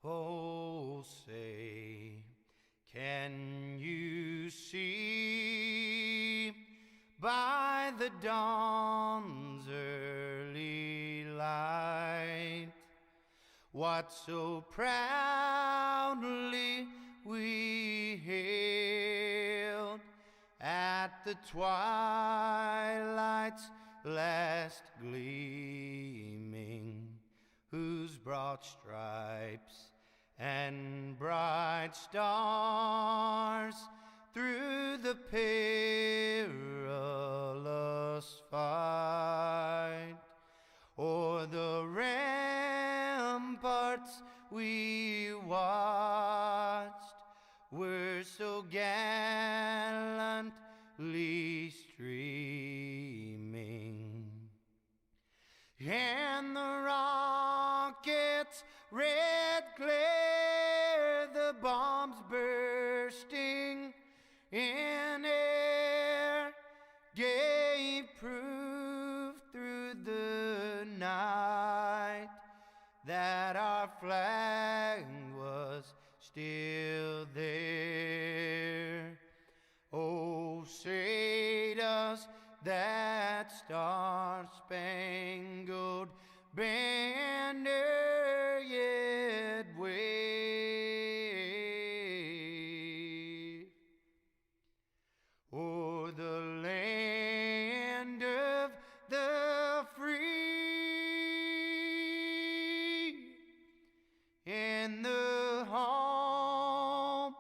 Oh, say, can you see by the dawn's early light what so proudly we hailed at the twilight's last gleaming, whose broad stripes and bright stars through the perilous fight o'er the ramparts we watched were so gallantly streaming, and the rockets' red glare, the bombs bursting in air, gave proof through the night that our flag was still there. Oh, say does that star-spangled banner yet wave o'er the land of the free and the home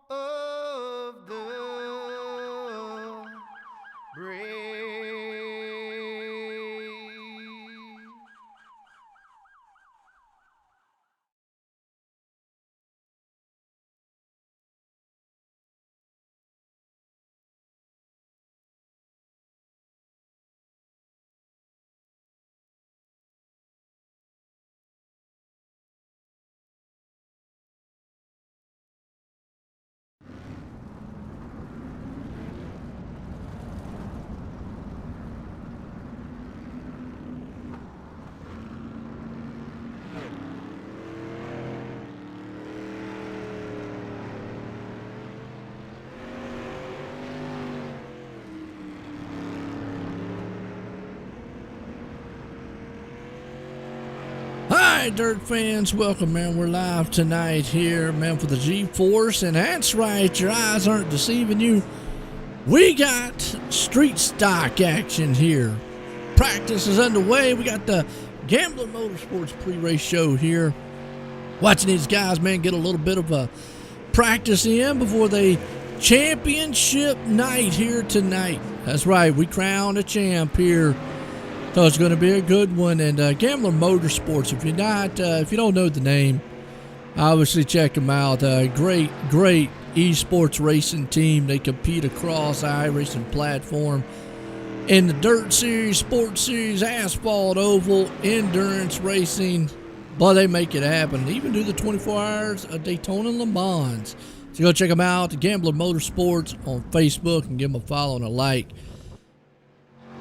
of the brave? Hi, Dirt fans. Welcome, man. We're live tonight here, man, for the GForce. And that's right, your eyes aren't deceiving you. We got street stock action here. Practice is underway. We got the Gambler Motorsports pre-race show here. Watching these guys, man, get a little bit of a practice in before the championship night here tonight. That's right. We crown a champ here. So it's going to be a good one. And Gambler Motorsports, if you don't know the name, obviously check them out. Great esports racing team. They compete across the iRacing platform in the Dirt Series, Sports Series, Asphalt, Oval, Endurance Racing. But they make it happen. They even do the 24 hours of Daytona Le Mans. So go check them out, Gambler Motorsports on Facebook, and give them a follow and a like.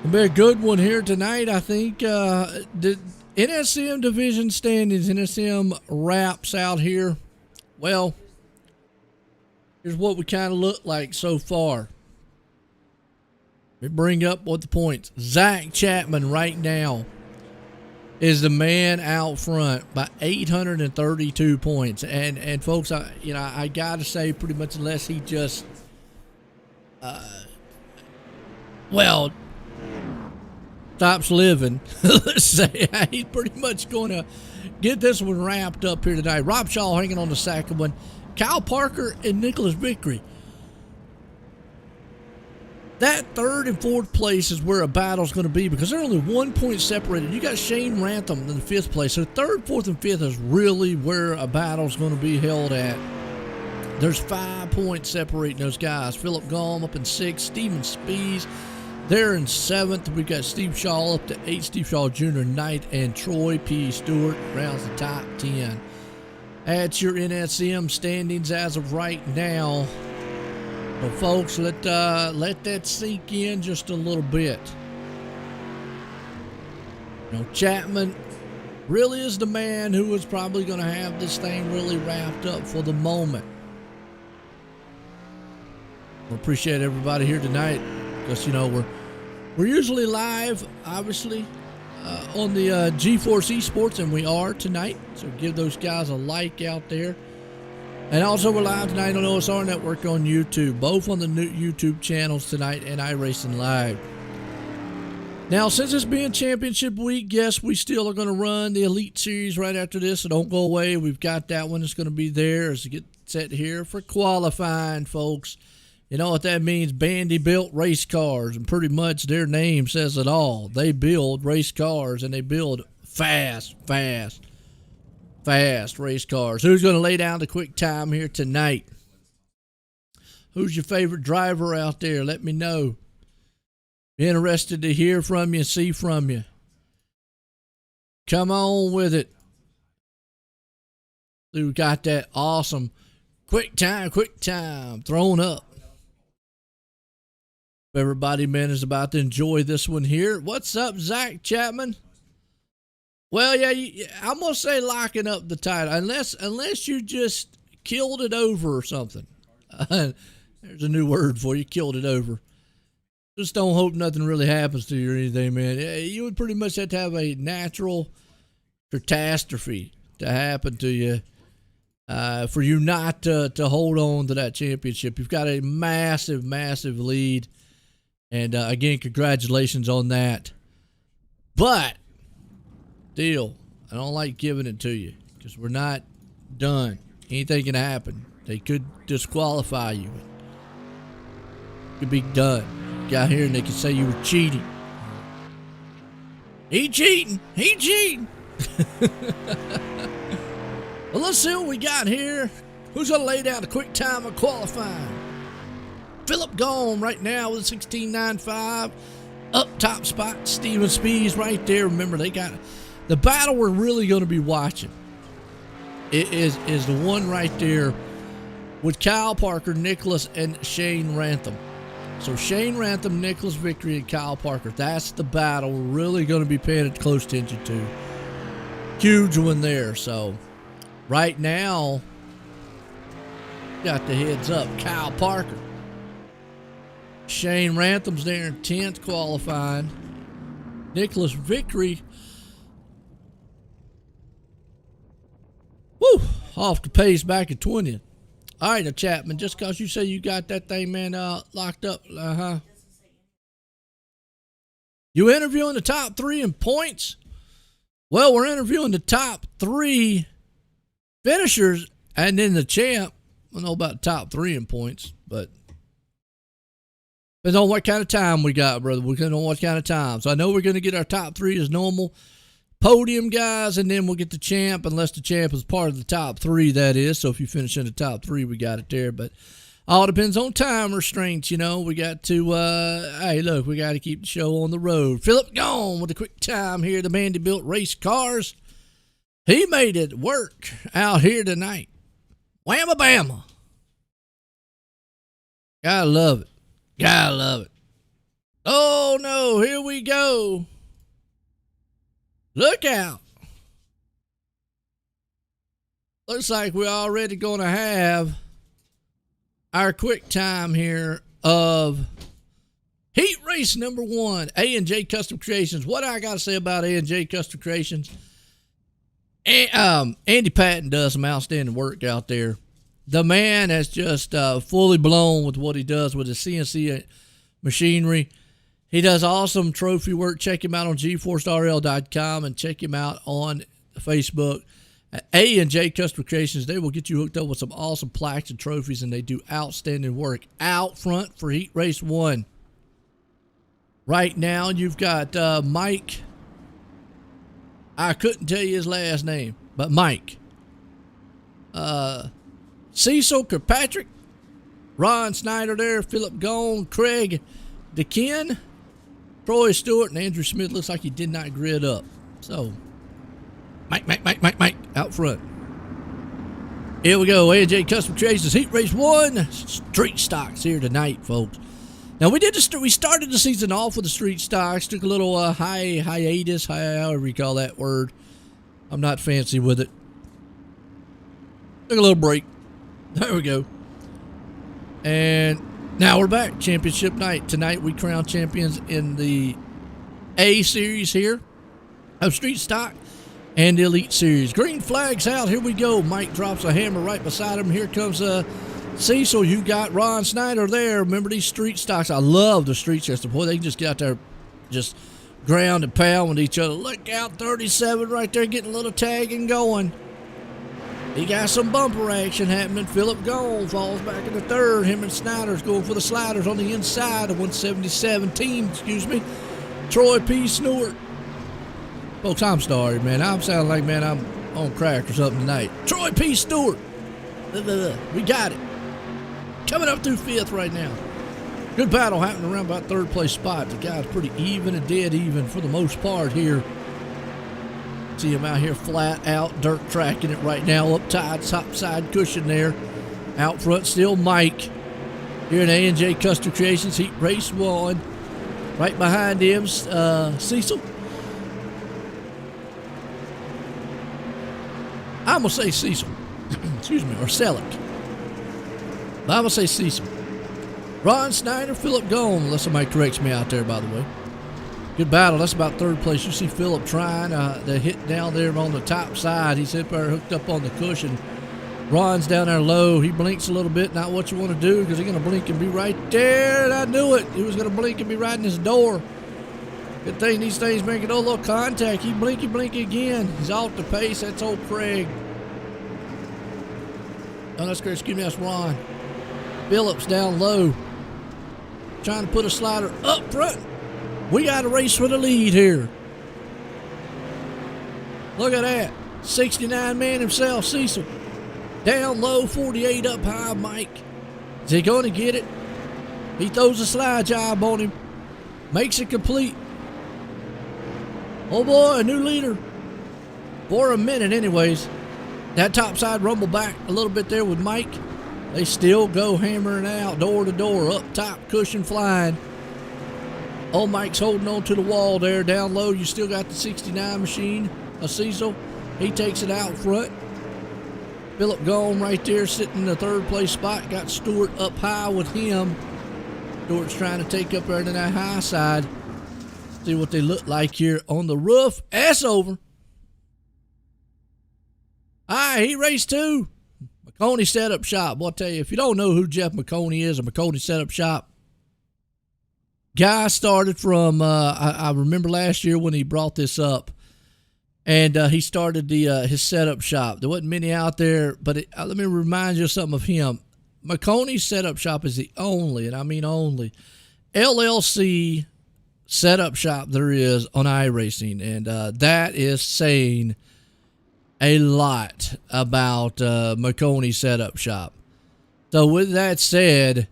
It'll be a good one here tonight. I think the NSM division standings, NSM wraps out here. Well, here's what we kind of look like so far. We bring up what the points. Zach Chapman right now is the man out front by 832 points. And folks, I got to say, pretty much unless he just, stops living, let's say, he's pretty much going to get this one wrapped up here tonight. Rob Shaw hanging on the second one. Kyle Parker and Nicholas Vickery. That third and fourth place is where a battle's going to be because they're only 1 point separated. You got Shane Rantham in the fifth place. So third, fourth, and fifth is really where a battle's going to be held at. There's 5 points separating those guys. Philip Gaume up in sixth. Steven Spees, they're in seventh. We've got Steve Shaw up to 8. Steve Shaw Jr. ninth. And Troy P. Stewart rounds the top 10. That's your NSM standings as of right now. Well, folks, let that sink in just a little bit. Chapman really is the man who is probably going to have this thing really wrapped up for the moment. I appreciate everybody here tonight, because, you know, we're usually live, obviously, on the GForce Esports, and we are tonight. So give those guys a like out there. And also, we're live tonight on OSRnetwork on YouTube, both on the new YouTube channels tonight and iRacing Live. Now, since it's being championship week, yes, we still are going to run the Elite Series right after this, so don't go away. We've got that one that's going to be there as we get set here for qualifying, folks. You know what that means? Bandy-built race cars, and pretty much their name says it all. They build race cars, and they build fast race cars. Who's going to lay down the quick time here tonight? Who's your favorite driver out there? Let me know. Be interested to hear from you, see from you. Come on with it. We got that awesome quick time thrown up. Everybody, man, is about to enjoy this one here. What's up, Zach Chapman? Well, yeah, I'm going to say locking up the title. Unless you just killed it over or something. There's a new word for you, killed it over. Just don't hope nothing really happens to you or anything, man. You would pretty much have to have a natural catastrophe to happen to you for you not to hold on to that championship. You've got a massive lead. And again, congratulations on that. But still, I don't like giving it to you because we're not done. Anything can happen. They could disqualify you. It could be done. Got here and they could say you were cheating. He cheating. Well, let's see what we got here. Who's going to lay down the quick time of qualifying? Philip Gone right now with a 16.95. Up top spot, Steven Spees right there. Remember, they got the battle we're really going to be watching. It is the one right there with Kyle Parker, Nicholas, and Shane Rantham. So Shane Rantham, Nicholas Vickery, and Kyle Parker. That's the battle we're really going to be paying close attention to. Huge one there. So right now, got the heads up. Kyle Parker. Shane Rantham's there in 10th qualifying. Nicholas Vickery. Woo! Off the pace back at 20th. All right, now, Chapman, just because you say you got that thing, man, locked up. You interviewing the top 3 in points? Well, we're interviewing the top 3 finishers and then the champ. I don't know about the top 3 in points, but depends on what kind of time we got, brother. We don't know what kind of time. So I know we're going to get our top 3 as normal podium guys, and then we'll get the champ, unless the champ is part of the top 3, that is. So if you finish in the top 3, we got it there. But all depends on time restraints, you know. We got to, hey, look, we got to keep the show on the road. Philip Gone with a quick time here, the Bandy-built race cars. He made it work out here tonight. Whamma-bama. Gotta love it. Gotta love it. Oh, no, here we go. Look out. Looks like we're already going to have our quick time here of heat race number 1, A&J Custom Creations. What I got to say about A&J Custom Creations, Andy Patton does some outstanding work out there. The man has just fully blown with what he does with his CNC machinery. He does awesome trophy work. Check him out on GForceRL.com and check him out on Facebook. A&J Custom Creations, they will get you hooked up with some awesome plaques and trophies, and they do outstanding work out front for Heat Race 1. Right now, you've got Mike. I couldn't tell you his last name, but Mike. Cecil Kirkpatrick, Ron Snyder there, Philip Gone, Craig DeKen, Troy Stewart, and Andrew Smith. Looks like he did not grid up. So, Mike, out front. Here we go. A&J Custom Creations Heat Race 1. Street stocks here tonight, folks. Now, we started the season off with the street stocks. Took a little hiatus, however you call that word. I'm not fancy with it. Took a little break. There we go. And now we're back. Championship night. Tonight we crown champions in the A series here of Street Stock and the Elite series. Green flag's out. Here we go. Mike drops a hammer right beside him. Here comes Cecil. You got Ron Snyder there. Remember these Street Stocks? I love the Street Stocks. Boy, they can just get out there, just ground and pound with each other. Look out, 37 right there, getting a little tagging going. He got some bumper action happening. Philip Gold falls back in the third. Him and Snyder's going for the sliders on the inside of 177 team, Troy P. Snort. Folks, I'm sorry, man. I'm sounding like, man, I'm on crack or something tonight. Troy P. Stewart. We got it. Coming up through fifth right now. Good battle happening around about third place spot. The guy's pretty even and dead even for the most part here. See him out here flat out, dirt tracking it right now. Up top side cushion there. Out front still Mike. Here in A&J Custom Creations, Heat Race 1. Right behind him, Cecil. I'm going to say Cecil. Excuse me, or Selleck. But I'm going to say Cecil. Ron Snyder, Philip Gone, unless somebody corrects me out there, by the way. Good battle. That's about third place. You see Philip trying to hit down there on the top side. He's up there hooked up on the cushion. Ron's down there low. He blinks a little bit. Not what you want to do because he's going to blink and be right there. And I knew it. He was going to blink and be right in his door. Good thing these things making a little contact. He blinky again. He's off the pace. That's old Craig. Oh, that's great. Excuse me. That's Ron. Phillips down low. Trying to put a slider up front. We got a race for the lead here. Look at that. 69 man himself, Cecil. Down low, 48 up high, Mike. Is he going to get it? He throws a slide job on him. Makes it complete. Oh boy, a new leader. For a minute anyways. That top side rumble back a little bit there with Mike. They still go hammering out door to door. Up top, cushion flying. Old Mike's holding on to the wall there. Down low, you still got the 69 machine. A Cecil. He takes it out front. Philip Gone right there sitting in the third place spot. Got Stewart up high with him. Stewart's trying to take up there to that high side. See what they look like here on the roof. That's over. All right, he raced two. McConey Setup Shop. Well, I'll tell you, if you don't know who Jeff McConey is, or McConey Setup Shop, guy started from, I remember last year when he brought this up, and he started his setup shop. There wasn't many out there, but let me remind you of something of him. McConey's Setup Shop is the only, and I mean only, LLC setup shop there is on iRacing, and that is saying a lot about McConey Setup Shop. So with that said,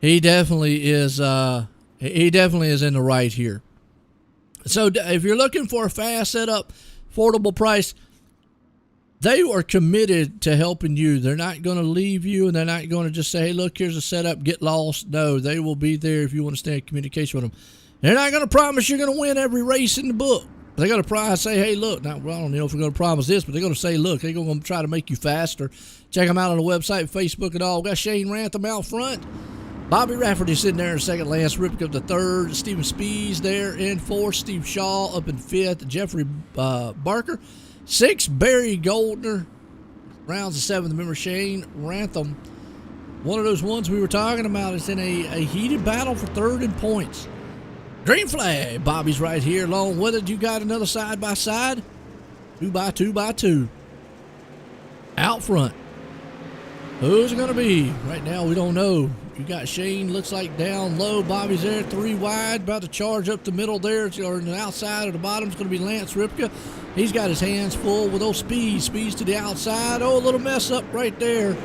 he definitely is in the right here. So if you're looking for a fast setup, affordable price, they are committed to helping you. They're not going to leave you, and they're not going to just say, hey, look, here's a setup, get lost. No, they will be there if you want to stay in communication with them. They're not going to promise you're going to win every race in the book. They're going to say, hey, look, now, well, I don't know if we're going to promise this, but they're going to say, look, they're going to try to make you faster. Check them out on the website, Facebook, and all. We got Shane Rantham out front. Bobby Rafferty sitting there in second. Lance Ripke up to third. Stephen Spees there in fourth. Steve Shaw up in fifth. Jeffrey Barker. Sixth, Barry Goldner. Rounds the seventh. Remember Shane Rantham. One of those ones we were talking about is in a heated battle for third in points. Green flag. Bobby's right here along with it. You got another side by side. 2 by 2. Out front. Who's it going to be? Right now, we don't know. You got Shane, looks like down low. Bobby's there, 3 wide, about to charge up the middle there, or the outside or the bottom is going to be Lance Ripke. He's got his hands full with those speeds to the outside. Oh, a little mess up right there.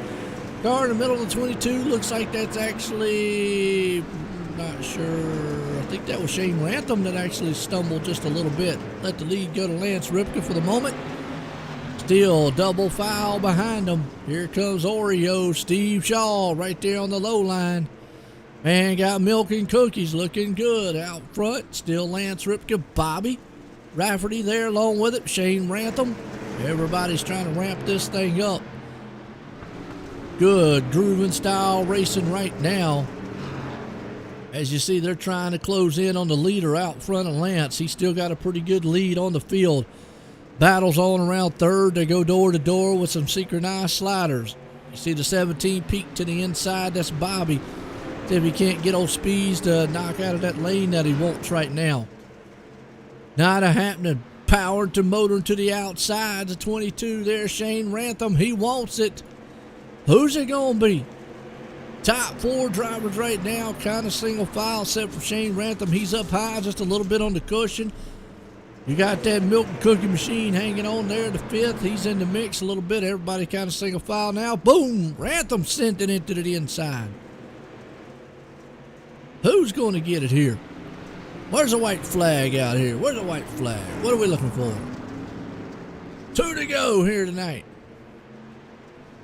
Car in the middle of the 22, looks like that's actually, not sure. I think that was Shane Rantham that actually stumbled just a little bit. Let the lead go to Lance Ripke for the moment. Still double foul behind them. Here comes Oreo. Steve Shaw right there on the low line. Man, got milk and cookies looking good out front. Still Lance Ripke. Bobby Rafferty there along with it. Shane Rantham. Everybody's trying to ramp this thing up. Good grooving style racing right now. As you see, they're trying to close in on the leader out front of Lance. He's still got a pretty good lead on the field. Battles on around third. They go door to door with some synchronized sliders. You see the 17 peek to the inside. That's Bobby. See if he can't get old Speeds to knock out of that lane that he wants right now. Not a happening. Powered to motoring to the outside. The 22 there, Shane Rantham. He wants it. Who's it going to be? Top 4 drivers right now, kind of single file, except for Shane Rantham. He's up high, just a little bit on the cushion. You got that milk and cookie machine hanging on there, the 5th. He's in the mix a little bit. Everybody kind of single file now. Boom! Rantham sent it into the inside. Who's going to get it here? Where's the white flag out here? Where's the white flag? What are we looking for? 2 to go here tonight.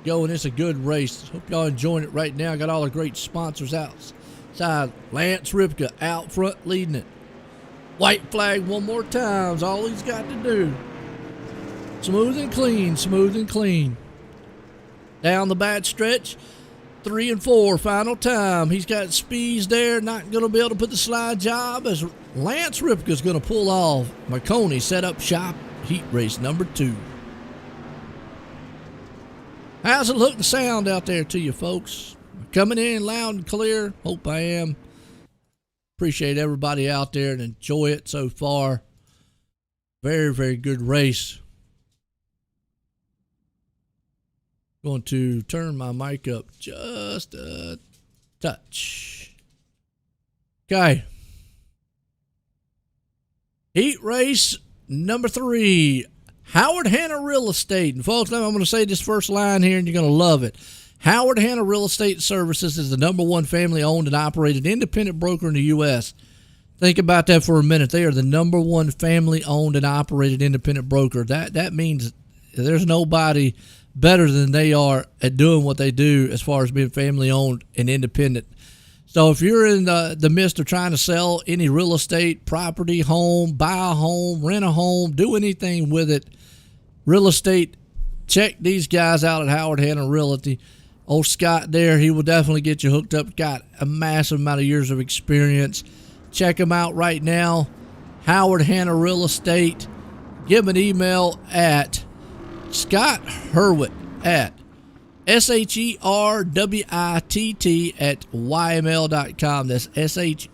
Going, it's a good race. Hope y'all enjoying it right now. Got all the great sponsors outside. Lance Ripka out front leading it. White flag one more time is all he's got to do. Smooth and clean, smooth and clean. Down the bad stretch. 3 and 4, final time. He's got Speeds there, not going to be able to put the slide job as Lance Ripka's going to pull off. Marconi set up shop, heat race number 2. How's it look and sound out there to you folks? Coming in loud and clear? Hope I am. Appreciate everybody out there and enjoy it so far. Very, very good race. Going to turn my mic up just a touch. Okay. Heat race number 3. Howard Hanna Real Estate. And folks, I'm going to say this first line here and you're going to love it. Howard Hanna Real Estate Services is the #1 family-owned and operated independent broker in the U.S. Think about that for a minute. They are the #1 family-owned and operated independent broker. That means there's nobody better than they are at doing what they do as far as being family-owned and independent. So if you're in the midst of trying to sell any real estate, property, home, buy a home, rent a home, do anything with it, real estate, check these guys out at Howard Hanna Realty. Old Scott there, he will definitely get you hooked up. Got a massive amount of years of experience. Check him out right now. Howard Hanna Real Estate. Give him an email at Scott Herwitt at SHERWITT at YML.com. That's SHERWITT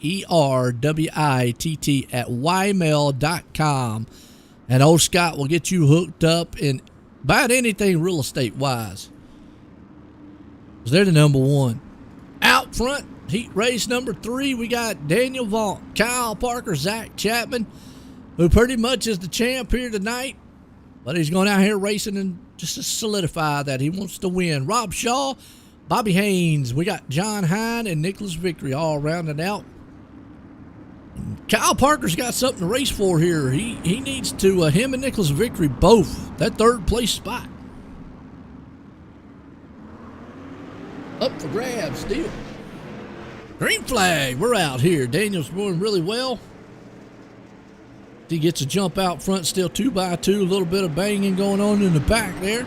at YML.com. And old Scott will get you hooked up in about anything real estate wise. They're the #1. Out front, heat race number 3, we got Daniel Vaughn, Kyle Parker, Zach Chapman, who pretty much is the champ here tonight. But he's going out here racing and just to solidify that he wants to win. Rob Shaw, Bobby Haynes. We got John Hine and Nicholas Vickery all rounded out. Kyle Parker's got something to race for here. He needs to, him and Nicholas Vickery both, that 3rd place spot. Up for grabs, still. Green flag, we're out here. Daniel's going really well. He gets a jump out front, still 2x2, a little bit of banging going on in the back there.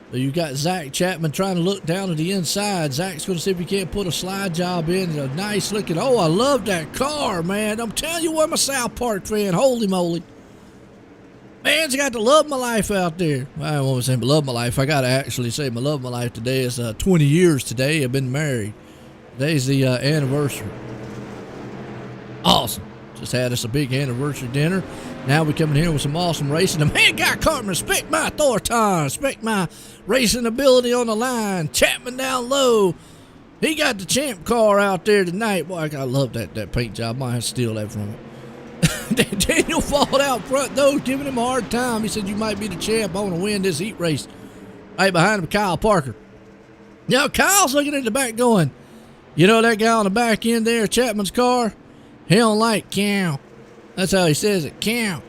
So you got Zach Chapman trying to look down to the inside. Zach's going to see if he can't put a slide job in. A nice looking, oh, I love that car, man. I'm telling you what, I'm a South Park fan. Holy moly. Man's got the love of my life out there. I don't want to say my love of my life. I got to actually say my love of my life today is 20 years today. I've been married. Today's the anniversary. Awesome. Just had us a big anniversary dinner. Now we coming here with some awesome racing. The man got Cartman. Respect my authority. Respect my racing ability on the line. Chapman down low. He got the champ car out there tonight. Boy, I love that paint job. Might have to steal that from him. Daniel fought out front, though, giving him a hard time. He said, you might be the champ. I want to win this heat race. Right behind him, Kyle Parker. Now, Kyle's looking at the back going, you know that guy on the back end there, Chapman's car? He don't like cow. That's how he says it. Cow.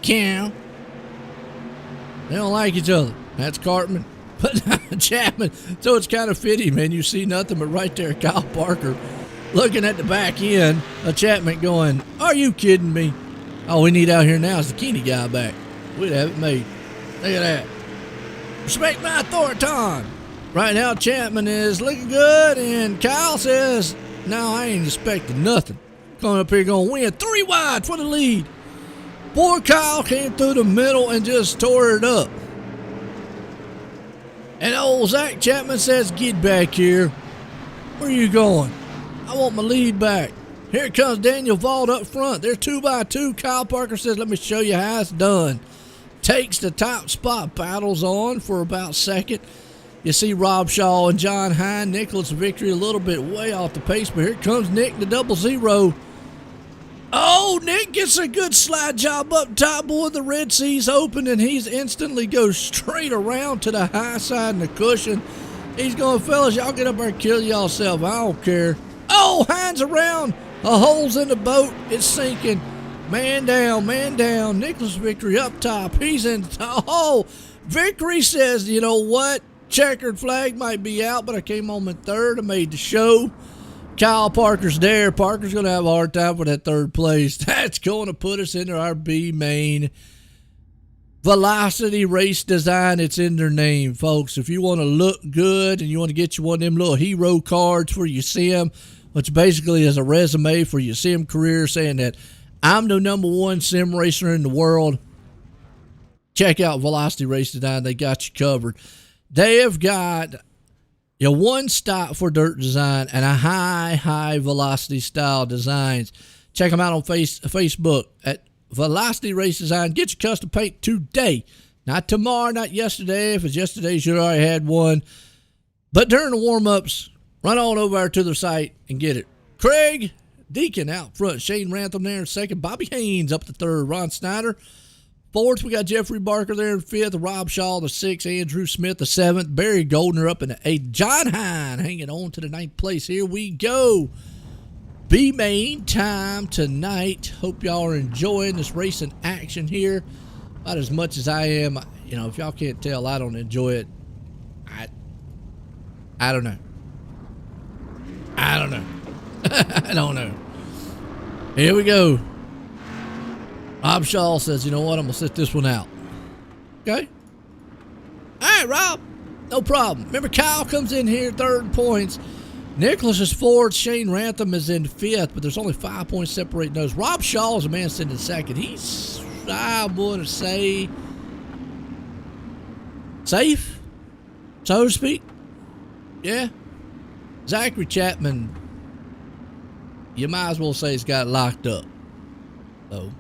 Cow. They don't like each other. That's Cartman. But Chapman. So it's kind of fitting, man. You see nothing but right there, Kyle Parker looking at the back end of Chapman going, are you kidding me? All we need out here now is the Kenny guy back. We'd have it made. Look at that. Respect my authority. Right now, Chapman is looking good, and Kyle says, no, I ain't expecting nothing. Coming up here, going to win 3 wide for the lead. Poor Kyle came through the middle and just tore it up. And old Zach Chapman says, get back here. Where are you going? I want my lead back. Here comes Daniel Vault up front. They're 2 by 2. Kyle Parker says, let me show you how it's done. Takes the top spot, battles on for about second. You see Rob Shaw and John Hine. Nicholas Victory a little bit way off the pace, but here comes Nick the 0-0. Oh, Nick gets a good slide job up top. Boy, the Red Sea's open, and he's instantly goes straight around to the high side and the cushion. He's going, fellas, y'all get up there and kill yourself. I don't care. Oh, Hines around. A hole's in the boat. It's sinking. Man down, man down. Nicholas Victory up top. He's in. Oh, Victory says, you know what? Checkered flag might be out, but I came home in third. I made the show. Kyle Parker's there. Parker's going to have a hard time for that third place. That's going to put us into our B main. Velocity Race Design. It's in their name, folks. If you want to look good and you want to get you one of them little hero cards for your sim, which basically is a resume for your sim career saying that I'm the #1 sim racer in the world, check out Velocity Race Design. They got you covered. They have got one stop for dirt design and a high velocity style designs. Check them out on Facebook at Velocity Race Design. Get your custom paint today. Not tomorrow, not yesterday. If it's yesterday, you should already had one. But during the warm-ups, run on over to their site and get it. Craig Deacon out front. Shane Rantham there in second. Bobby Haynes up to third. Ron Snyder. Fourth, we got Jeffrey Barker there in fifth. Rob Shaw the sixth. Andrew Smith the seventh. Barry Goldner up in the eighth. John Hine hanging on to the ninth place. Here we go. B-main time tonight. Hope y'all are enjoying this racing action here. About as much as I am. You know, if y'all can't tell, I don't enjoy it. I don't know. I don't know. I don't know. Here we go. Rob Shaw says, you know what? I'm going to sit this one out. Okay? All right, Rob. No problem. Remember, Kyle comes in here, third points. Nicholas is fourth. Shane Rantham is in fifth, but there's only 5 points separating those. Rob Shaw is a man sitting in second. He's, I'm going to say, safe, so to speak. Yeah. Zachary Chapman, you might as well say he's got it locked up. So,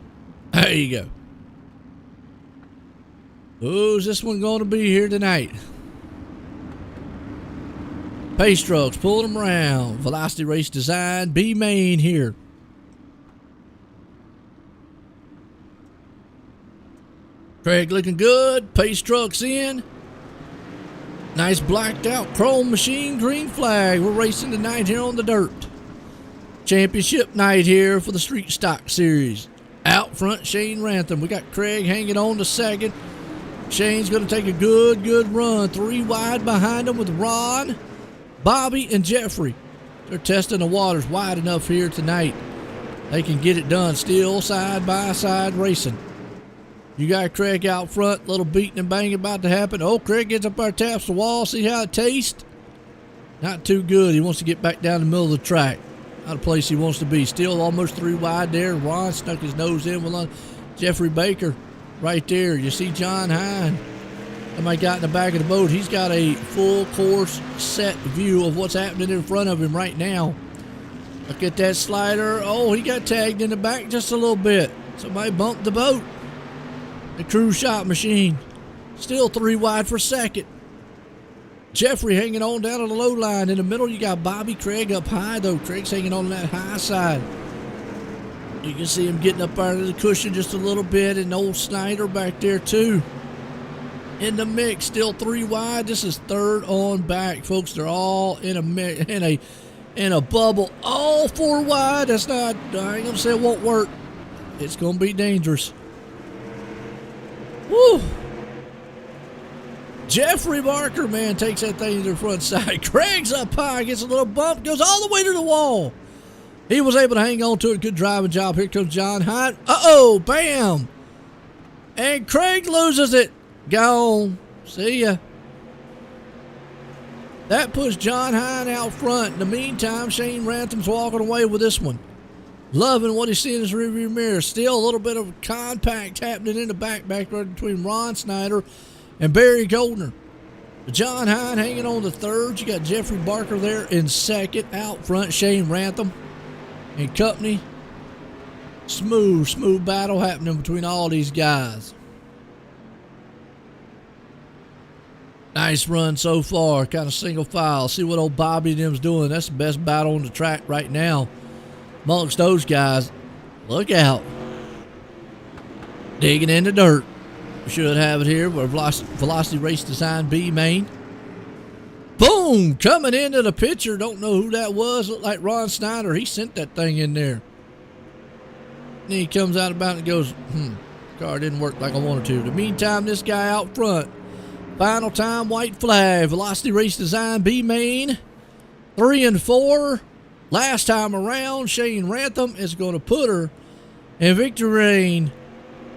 there you go. Who's this one going to be here tonight? Pace trucks, pulling them around. Velocity Race Design, B main here. Craig looking good. Pace trucks in. Nice blacked out chrome machine, green flag. We're racing tonight here on the dirt. Championship night here for the Street Stock Series. Out front, Shane Rantham. We got Craig hanging on to second. Shane's going to take a good run. 3 wide behind him with Ron, Bobby, and Jeffrey. They're testing the waters wide enough here tonight. They can get it done. Still side by side racing. You got Craig out front. Little beating and banging about to happen. Oh, Craig gets up there, taps the wall. See how it tastes? Not too good. He wants to get back down the middle of the track. Not a place he wants to be. Still almost 3 wide there. Ron snuck his nose in with Jeffrey Baker right there. You see John Hine. Somebody got in the back of the boat. He's got a full course set view of what's happening in front of him right now. Look at that slider. Oh, he got tagged in the back just a little bit. Somebody bumped the boat. The cruise shot machine. Still 3 wide for second. Jeffrey hanging on down on the low line. In the middle, you got Bobby. Craig up high, though. Craig's hanging on that high side. You can see him getting up out of the cushion just a little bit. And old Snyder back there, too. In the mix, still 3 wide. This is third on back, folks. They're all in a bubble. All 4 wide. That's not, I ain't going to say it won't work. It's going to be dangerous. Woo! Jeffrey Barker, man, takes that thing to the front side. Craig's up high, gets a little bump, goes all the way to the wall. He was able to hang on to it. Good driving job. Here comes John Hine. Uh-oh, bam. And Craig loses it. Gone. See ya. That puts John Hine out front. In the meantime, Shane Rantham's walking away with this one. Loving what he's seeing in his rearview mirror. Still a little bit of contact happening in the back right between Ron Snyder and Barry Goldner. John Hine hanging on to third. You got Jeffrey Barker there in second. Out front, Shane Rantham and company. Smooth battle happening between all these guys. Nice run so far. Kind of single file. See what old Bobby and them's doing. That's the best battle on the track right now. Amongst those guys, look out. Digging in the dirt. We should have it here. We're Velocity Race Design B main. Boom! Coming into the picture. Don't know who that was. Looked like Ron Snyder. He sent that thing in there. And he comes out about and goes, car didn't work like I wanted to. In the meantime, this guy out front. Final time, white flag. Velocity Race Design B main. 3 and 4. Last time around, Shane Rantham is going to put her in victory reign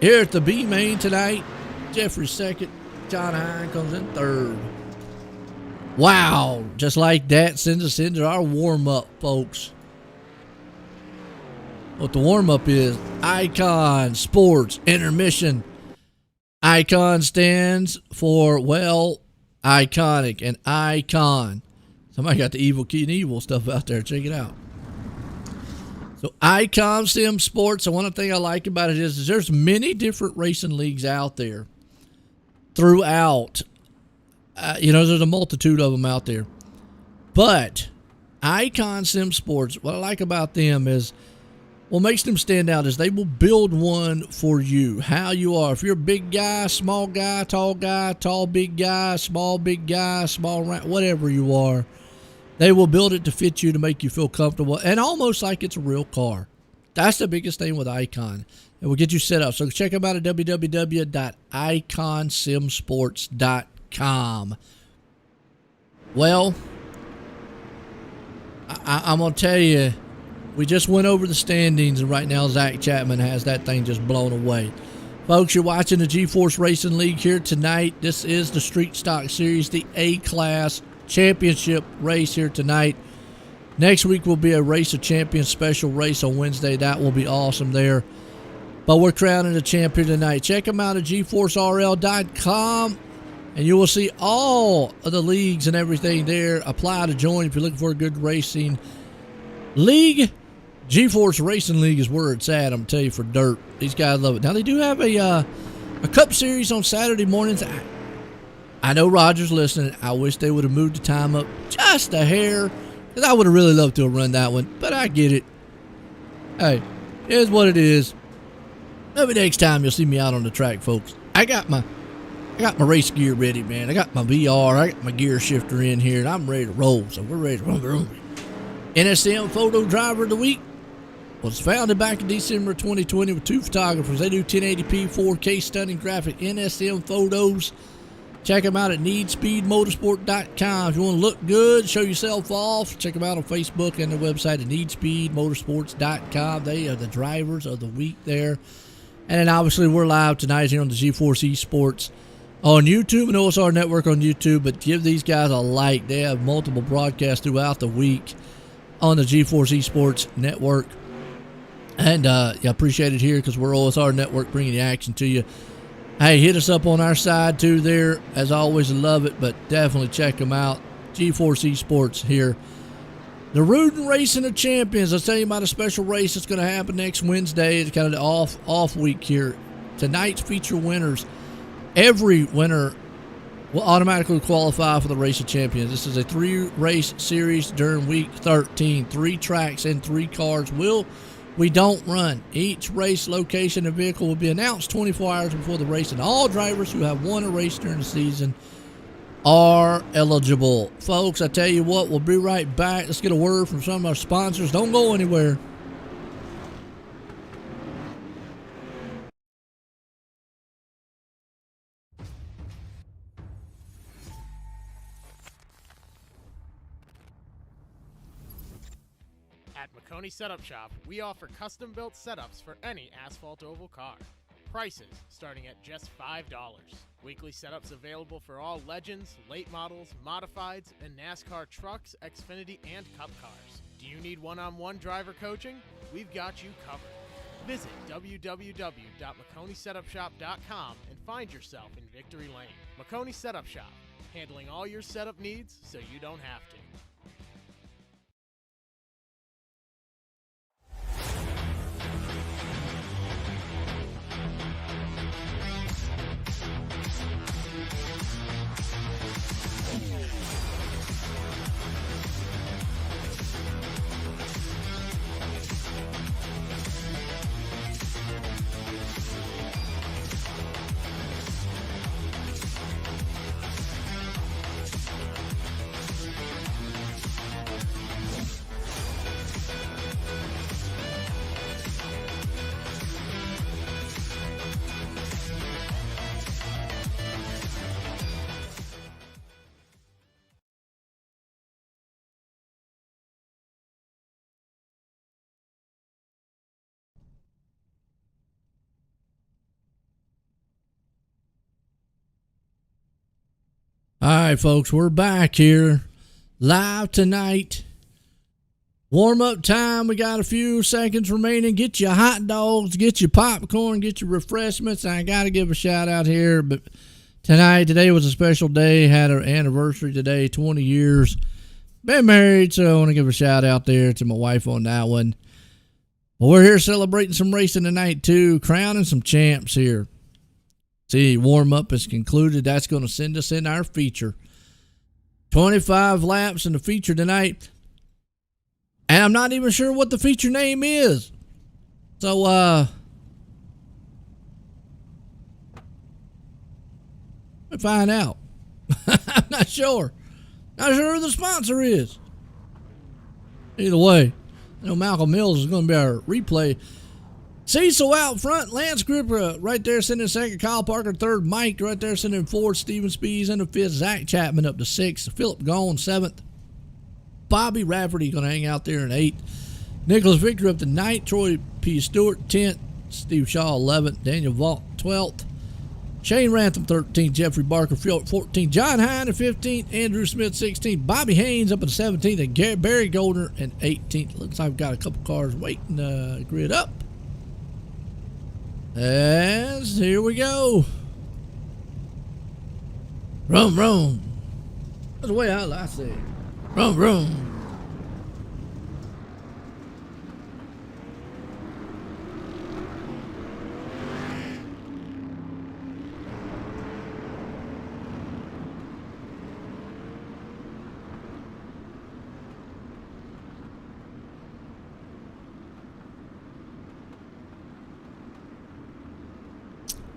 here at the B main tonight. Jeffrey second. John Hine comes in third. Wow. Just like that sends us into our warm-up, folks. What the warm-up is, Icon Sports Intermission. Icon stands for, well, iconic and icon. Somebody got the Evil Knievel stuff out there. Check it out. So Icon Sim Sports, and one thing I like about it is there's many different racing leagues out there throughout. There's a multitude of them out there. But Icon Sim Sports, what I like about them is, what makes them stand out is they will build one for you, how you are. If you're a big guy, tall, big guy, small, big guy, small, whatever you are, they will build it to fit you, to make you feel comfortable, and almost like it's a real car. That's the biggest thing with Icon. It will get you set up. So check them out at www.iconsimsports.com. Well, I'm going to tell you, we just went over the standings, and right now Zach Chapman has that thing just blown away. Folks, you're watching the GForce Racing League here tonight. This is the Street Stock Series, the A-Class Championship race here tonight. Next week will be a Race of Champions special race on Wednesday. That will be awesome there. But we're crowning the champ here tonight. Check them out at GForceRL.com, and you will see all of the leagues and everything there. Apply to join if you're looking for a good racing league. GForce Racing League is where it's at, I'm going to tell you, for dirt. These guys love it. Now, they do have a Cup Series on Saturday mornings. I know Roger's listening. I wish they would have moved the time up just a hair, because I would have really loved to have run that one, but I get it. Hey, here's what it is. Maybe next time you'll see me out on the track, folks. I got my race gear ready, man. I got my VR. I got my gear shifter in here, and I'm ready to roll, so we're ready to roll. NSM Photo Driver of the Week was founded back in December 2020 with 2 photographers. They do 1080p 4K stunning graphic NSM photos. Check them out at needspeedmotorsport.com. If you want to look good, show yourself off, check them out on Facebook and their website at needspeedmotorsports.com. They are the drivers of the week there. And then obviously we're live tonight here on the GForce Esports on YouTube and OSRnetwork on YouTube. But give these guys a like. They have multiple broadcasts throughout the week on the GForce Esports network. And I appreciate it here because we're OSRnetwork bringing the action to you. Hey, hit us up on our side too there. As always, I love it, but definitely check them out. GForce Esports here. The Rudin Racing of Champions. I'll tell you about a special race that's going to happen next Wednesday. It's kind of the off week here. Tonight's feature winners. Every winner will automatically qualify for the Race of Champions. This is a 3-race series during week 13. 3 tracks and 3 cars we don't run. Each race location and vehicle will be announced 24 hours before the race, and all drivers who have won a race during the season are eligible. Folks, I tell you what, we'll be right back. Let's get a word from some of our sponsors. Don't go anywhere. At McConey Setup Shop, we offer custom-built setups for any asphalt oval car. Prices starting at just $5. Weekly setups available for all Legends, late models, modifieds, and NASCAR trucks, Xfinity, and Cup cars. Do you need one-on-one driver coaching? We've got you covered. Visit www.McConeySetupShop.com and find yourself in Victory Lane. McConey Setup Shop, handling all your setup needs so you don't have to. All right, folks, we're back here live tonight. Warm-up time. We got a few seconds remaining. Get your hot dogs, get your popcorn, get your refreshments. I got to give a shout-out here, but today was a special day. Had an anniversary today, 20 years. Been married, so I want to give a shout-out there to my wife on that one. Well, we're here celebrating some racing tonight, too, crowning some champs here. See, warm-up is concluded. That's going to send us in our feature. 25 laps in the feature tonight. And I'm not even sure what the feature name is. So, let me find out. I'm not sure. Not sure who the sponsor is. Either way, I know Malcolm Mills is going to be our replay. Cecil out front, Lance Gripper right there sitting in second, Kyle Parker third, Mike right there sitting in fourth, Steven Spees in the fifth, Zach Chapman up to sixth, Philip Gone seventh, Bobby Rafferty going to hang out there in eighth, Nicholas Victor up to ninth, Troy P. Stewart 10th, Steve Shaw 11th, Daniel Vault 12th, Shane Rantham 13th, Jeffrey Barker 14th, John Hine 15th, Andrew Smith 16th, Bobby Haynes up at 17th, and Barry Goldner in 18th. Looks like I've got a couple cars waiting to grid up. As here we go. Rum, rum. That's the way I say it. Rum, rum.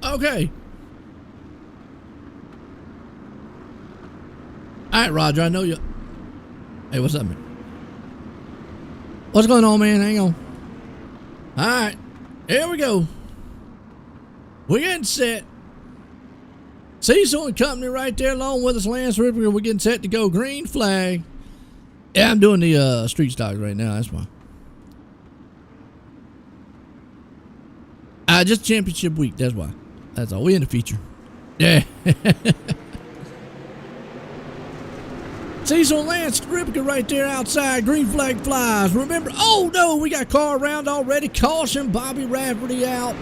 Okay. All right, Roger, I know you. Hey, what's up, man? What's going on, man? Hang on. All right. Here we go. We're getting set. Cecil and company right there along with us, Lance Ripper. We're getting set to go. Green flag. Yeah, I'm doing the street stocks right now. That's fine. Just championship week. That's why. That's all. We in the feature. Yeah. Cecil Lance Ripka right there outside. Green flag flies. Remember, oh no, we got car around already. Caution, Bobby Rafferty out.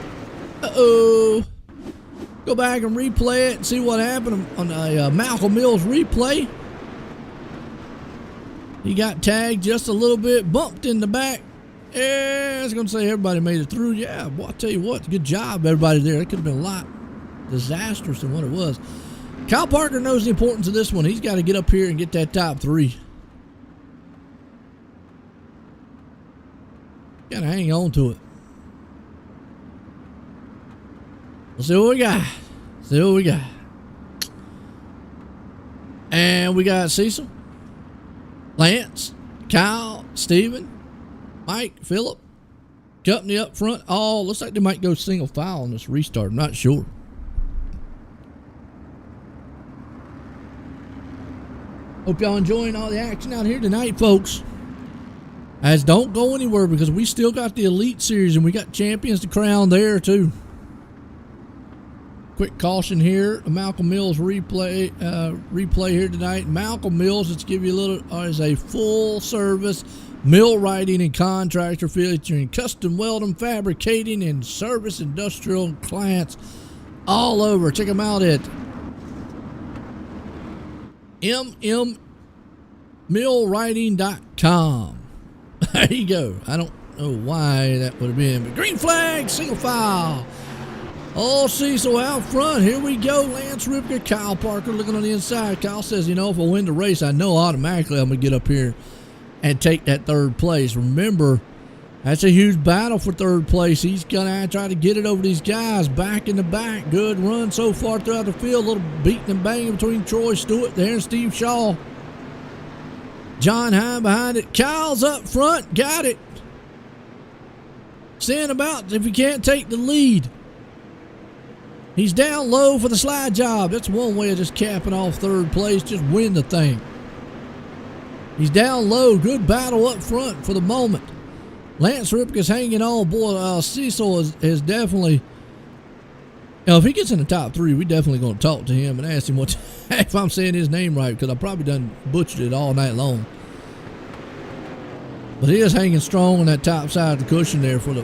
Uh-oh. Go back and replay it and see what happened on the Malcolm Mills replay. He got tagged just a little bit, bumped in the back. Yeah, I was going to say everybody made it through. Yeah, boy, I'll tell you what, good job, everybody there. It could have been a lot disastrous than what it was. Kyle Parker knows the importance of this one. He's got to get up here and get that top three. Got to hang on to it. Let's see what we got. See what we got. And we got Cecil, Lance, Kyle, Steven, Mike, Phillip, company up front. Oh, looks like they might go single file on this restart. I'm not sure. Hope y'all enjoying all the action out here tonight, folks. As don't go anywhere because we still got the Elite Series and we got champions to crown there too. Quick caution here, Malcolm Mills replay here tonight. Malcolm Mills, let's give you a little, is a full service millwrighting and contractor featuring custom welding, fabricating, and service industrial clients all over. Check them out at mmmillwrighting.com. There you go. I don't know why that would have been, but green flag, single file. Oh, Cecil out front. Here we go. Lance Ripker, Kyle Parker looking on the inside. Kyle says, you know, if I win the race, I know automatically I'm going to get up here and take that third place. Remember, that's a huge battle for third place. He's going to try to get it over these guys back in the back. Good run so far throughout the field. A little beating and banging between Troy Stewart there and Steve Shaw. John Hine behind it. Kyle's up front. Got it. Stand about if he can't take the lead. He's down low for the slide job. That's one way of just capping off third place. Just win the thing. He's down low. Good battle up front for the moment. Lance Ripke's hanging on. Boy, Cecil is definitely... You know, if he gets in the top three, we definitely going to talk to him and ask him what if I'm saying his name right, because I probably done butchered it all night long. But he is hanging strong on that top side of the cushion there for the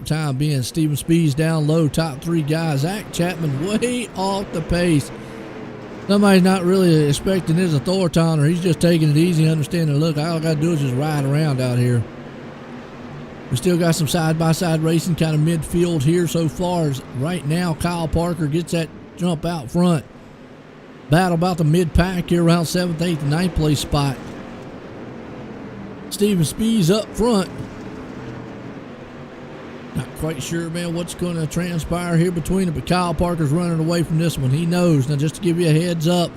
time being. Steven Speed's down low, top three guys. Zach Chapman way off the pace. Somebody's not really expecting his authority, or he's just taking it easy, understanding, look, all I got to do is just ride around out here. We still got some side-by-side racing kind of midfield here so far. As right now, Kyle Parker gets that jump out front. Battle about the mid-pack here around 7th, 8th, and 9th place spot. Steven Speed's up front. Not quite sure, man, what's going to transpire here between them, but Kyle Parker's running away from this one. He knows. Now, just to give you a heads up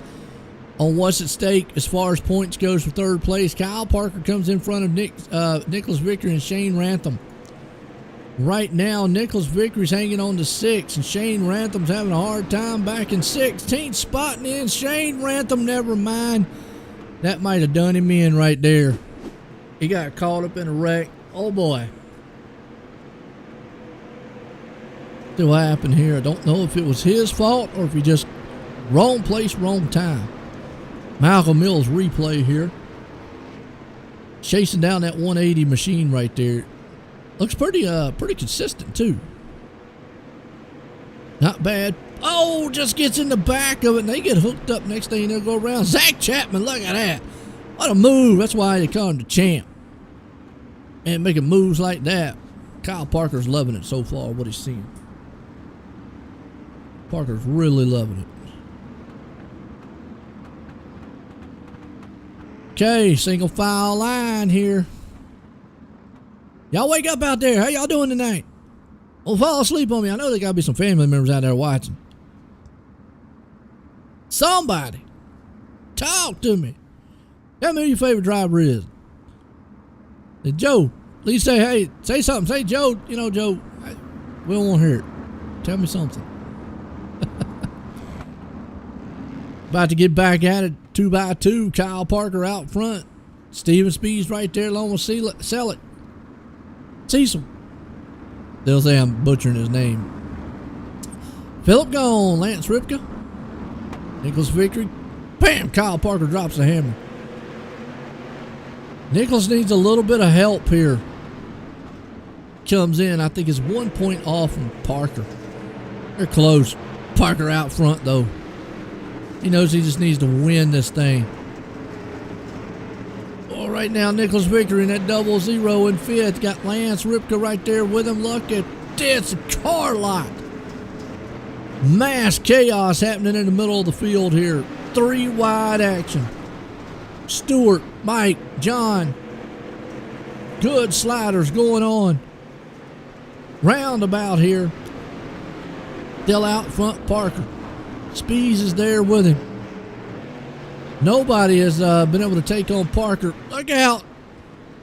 on what's at stake as far as points goes for third place, Kyle Parker comes in front of Nicholas Vickery and Shane Rantham. Right now, Nicholas Vickery's hanging on to 6th, and Shane Rantham's having a hard time back in 16th, spotting in. Shane Rantham, never mind. That might have done him in right there. He got caught up in a wreck. Oh, boy. See what happened here. I don't know if it was his fault or if he just wrong place, wrong time. Malcolm Mills replay here. Chasing down that 180 machine right there. Looks pretty consistent, too. Not bad. Oh, just gets in the back of it, and they get hooked up. Next thing they'll go around. Zach Chapman, look at that. What a move. That's why they call him the champ. And making moves like that. Kyle Parker's loving it so far, what he's seen. Parker's really loving it. Okay, single file line here. Y'all wake up out there. How y'all doing tonight? Don't fall asleep on me. I know there gotta be some family members out there watching. Somebody, talk to me. Tell me who your favorite driver is. Hey, Joe, at least say, hey, say something. Say, Joe, you know, Joe, we don't want to hear it. Tell me something. About to get back at it, 2x2. Kyle Parker out front. Steven Speed's right there along with Cecil. They'll say I'm butchering his name. Philip gone. Lance Ripke. Nicholas Vickery. Bam! Kyle Parker drops the hammer. Nicholas needs a little bit of help here. Comes in, I think, is 1 point off from Parker. They're close. Parker out front, though. He knows he just needs to win this thing. Oh, right now, Nicholas Vickery in that 0-0 in 5th. Got Lance Ripke right there with him. Look at this car lot. Mass chaos happening in the middle of the field here. 3 wide action. Stewart, Mike, John. Good sliders going on. Roundabout here. Still out front, Parker. Spees is there with him. Nobody has been able to take on Parker. Look out.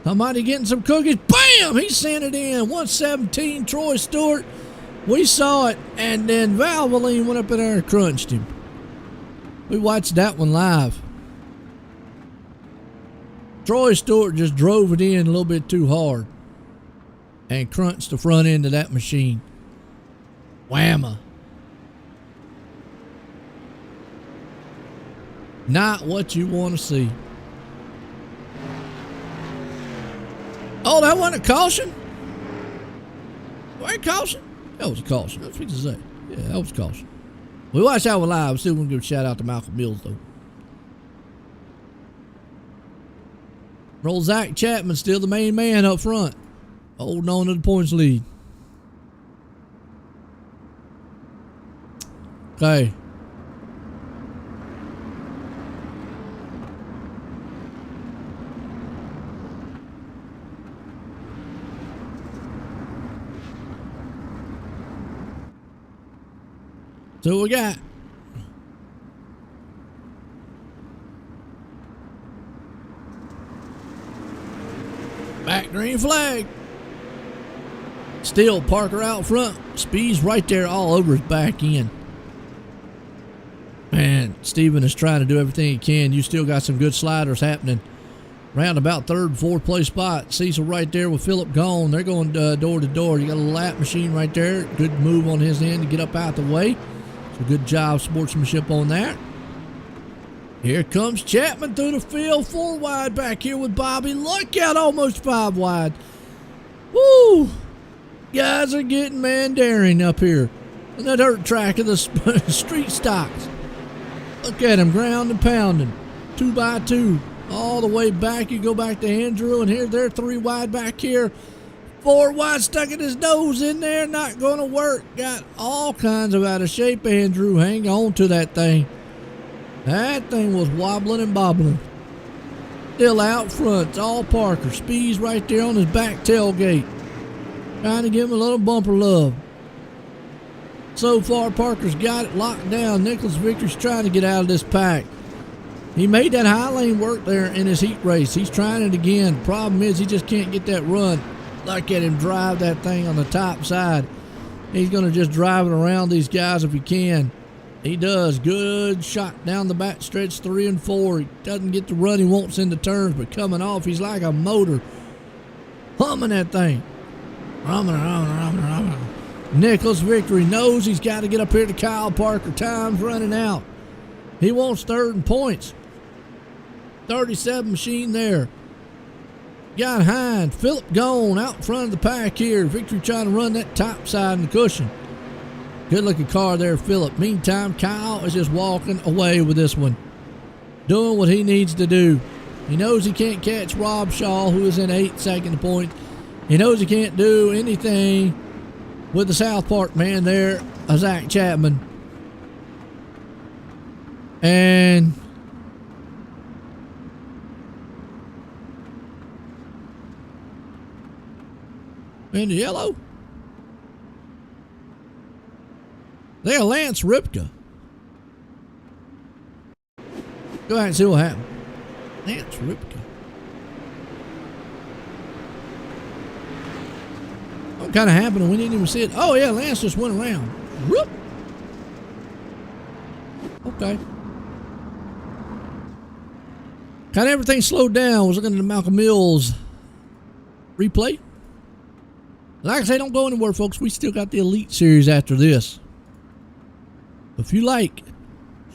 Somebody getting some cookies. Bam! He sent it in. 117, Troy Stewart. We saw it. And then Valvoline went up in there and crunched him. We watched that one live. Troy Stewart just drove it in a little bit too hard and crunched the front end of that machine. Whamma. Not what you want to see. Oh, that wasn't a caution? What a caution? That was a caution. That's what to say. Yeah, that was a caution. We watched that one live. Still want to give a shout out to Malcolm Mills, though. Roll Zach Chapman, still the main man up front, holding on to the points lead. Okay. So what we got? Back green flag. Still Parker out front. Speed's right there all over his back end. Man, Steven is trying to do everything he can. You still got some good sliders happening. Round about third, fourth place spot. Cecil right there with Phillip gone. They're going door to door. You got a lap machine right there. Good move on his end to get up out the way. So good job sportsmanship on that. Here comes Chapman through the field. 4 wide back here with Bobby. Look out, almost 5 wide. Woo! Guys are getting man-daring up here on the dirt track of the street stocks. Look at him, ground and pounding. 2 by 2. All the way back. You go back to Andrew, and here they're 3 wide back here. 4 wide stuck in his nose in there. Not going to work. Got all kinds of out of shape, Andrew. Hang on to that thing. That thing was wobbling and bobbling. Still out front. It's all Parker. Speed's right there on his back tailgate. Trying to give him a little bumper love. So far, Parker's got it locked down. Nicholas Victor's trying to get out of this pack. He made that high lane work there in his heat race. He's trying it again. Problem is, he just can't get that run. Look at him drive that thing on the top side. He's going to just drive it around these guys if he can. He does. Good shot down the back stretch, 3 and 4. He doesn't get the run he wants in the turns, but coming off, he's like a motor. Humming that thing. Rumming. Nicholas Victory knows he's got to get up here to Kyle Parker. Time's running out. He wants third and points. 37 machine there. Got Hind. Phillip gone out in front of the pack here. Victory trying to run that top side and the cushion. Good looking car there, Phillip. Meantime, Kyle is just walking away with this one. Doing what he needs to do. He knows he can't catch Rob Shaw, who is in 8th, second point. He knows he can't do anything with the South Park man there, Zach Chapman. And in the yellow, there, Lance Ripka. Go ahead and see what happened. Lance Ripka. What kind of happened? We didn't even see it. Oh yeah, Lance just went around. Whoop. Okay. Kind of everything slowed down. Was looking at the Malcolm Mills replay. Like I say, don't go anywhere, folks. We still got the Elite Series after this. If you like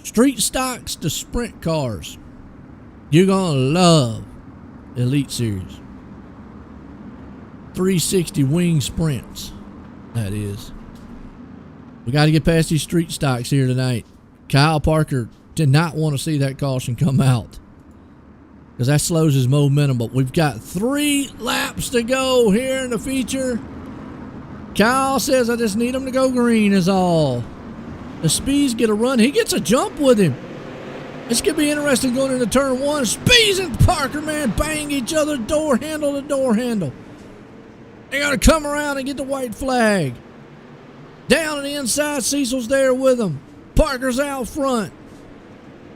street stocks to sprint cars, you're gonna love Elite Series. 360 wing sprints, that is. We got to get past these street stocks here tonight. Kyle Parker did not want to see that caution come out because that slows his momentum, but we've got 3 laps to go here in the feature. Kyle says, I just need him to go green is all. The Speeds get a run. He gets a jump with him. This could be interesting going into turn 1. Speeds and Parker, man, bang each other door handle to door handle. They got to come around and get the white flag. Down on the inside, Cecil's there with him. Parker's out front.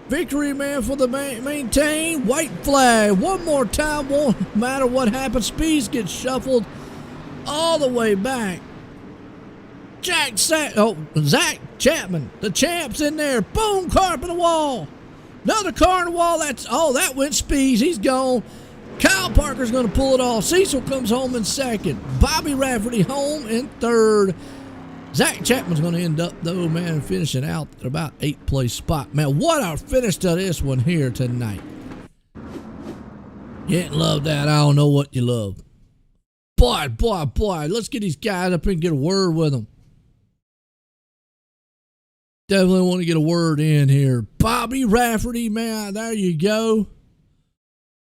Victory, man, for the maintain. White flag. One more time. Won't matter what happens. Speeds get shuffled all the way back. Zach Chapman, the champ's in there. Boom, car up in the wall. Another car in the wall. That went Speeds. He's gone. Kyle Parker's going to pull it off. Cecil comes home in second. Bobby Rafferty home in third. Zach Chapman's going to end up, though, man, finishing out at about 8th place spot. Man, what a finish to this one here tonight. You didn't love that. I don't know what you love. Boy. Let's get these guys up here and get a word with them. Definitely want to get a word in here. Bobby Rafferty, man, there you go.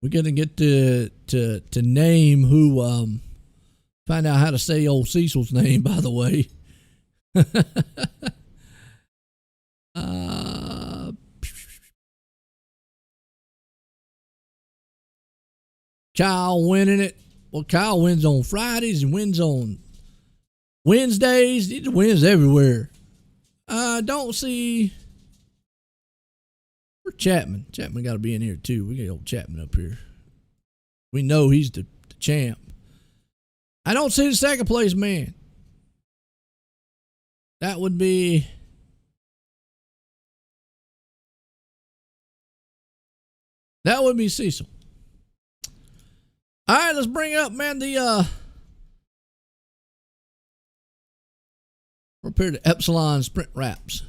We're going to get to name who, find out how to say old Cecil's name, by the way. Kyle winning it. Well, Kyle wins on Fridays and wins on Wednesdays. He wins everywhere. Don't see... Where's Chapman? Chapman got to be in here, too. We got old Chapman up here. We know he's the champ. I don't see the second place man. That would be... Cecil. All right, let's bring up, man, the... Prepare the Epsilon Sprint Wraps.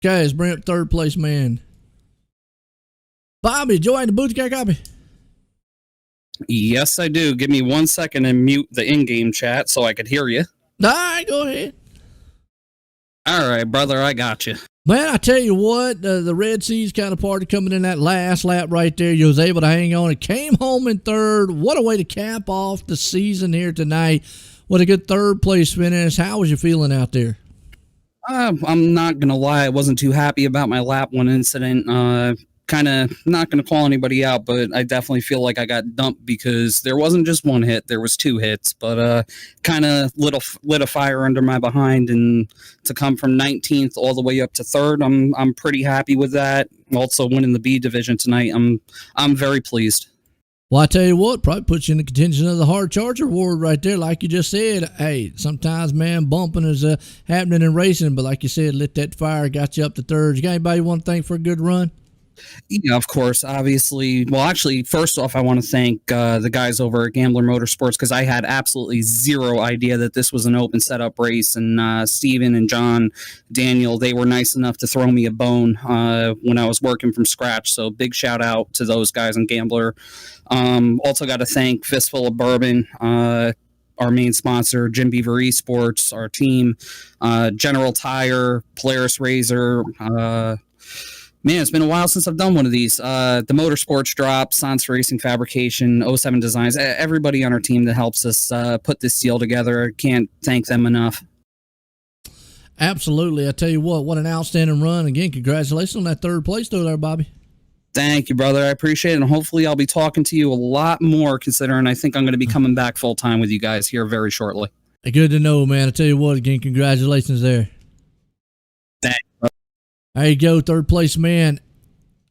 Okay, let's bring up third place man. Bobby, join the booth. Got a copy? Yes, I do. Give me 1 second and mute the in-game chat so I could hear you. All right, go ahead. All right, brother, I got you. Man, I tell you what, the Red Seas kind of party coming in that last lap right there. You was able to hang on. It came home in third. What a way to cap off the season here tonight. What a good third place finish. How was you feeling out there? I'm not going to lie. I wasn't too happy about my lap one incident. Kind of not going to call anybody out, but I definitely feel like I got dumped because there wasn't just one hit. There was 2 hits, but kind of lit a fire under my behind. And to come from 19th all the way up to 3rd, I'm pretty happy with that. Also winning the B division tonight, I'm very pleased. Well, I tell you what, probably puts you in the contention of the Hard Charger Award right there. Like you just said, hey, sometimes, man, bumping is happening in racing, but like you said, lit that fire, got you up to 3rd. You got anybody you want to thank for a good run? Yeah, of course, obviously. Well, actually, first off, I want to thank the guys over at Gambler Motorsports because I had absolutely zero idea that this was an open setup race. And Steven and John, Daniel, they were nice enough to throw me a bone when I was working from scratch. So big shout out to those guys in Gambler. Also got to thank Fistful of Bourbon, our main sponsor, Jim Beaver Esports, our team, General Tire, Polaris Razor, man, it's been a while since I've done one of these. The Motorsports Drop, Sans Racing Fabrication, 07 Designs, everybody on our team that helps us put this deal together. Can't thank them enough. Absolutely. I tell you what an outstanding run. Again, congratulations on that 3rd place there, Bobby. Thank you, brother. I appreciate it. And hopefully I'll be talking to you a lot more considering I think I'm going to be coming back full time with you guys here very shortly. Good to know, man. I tell you what, again, congratulations there. Thanks. There you go, 3rd place man.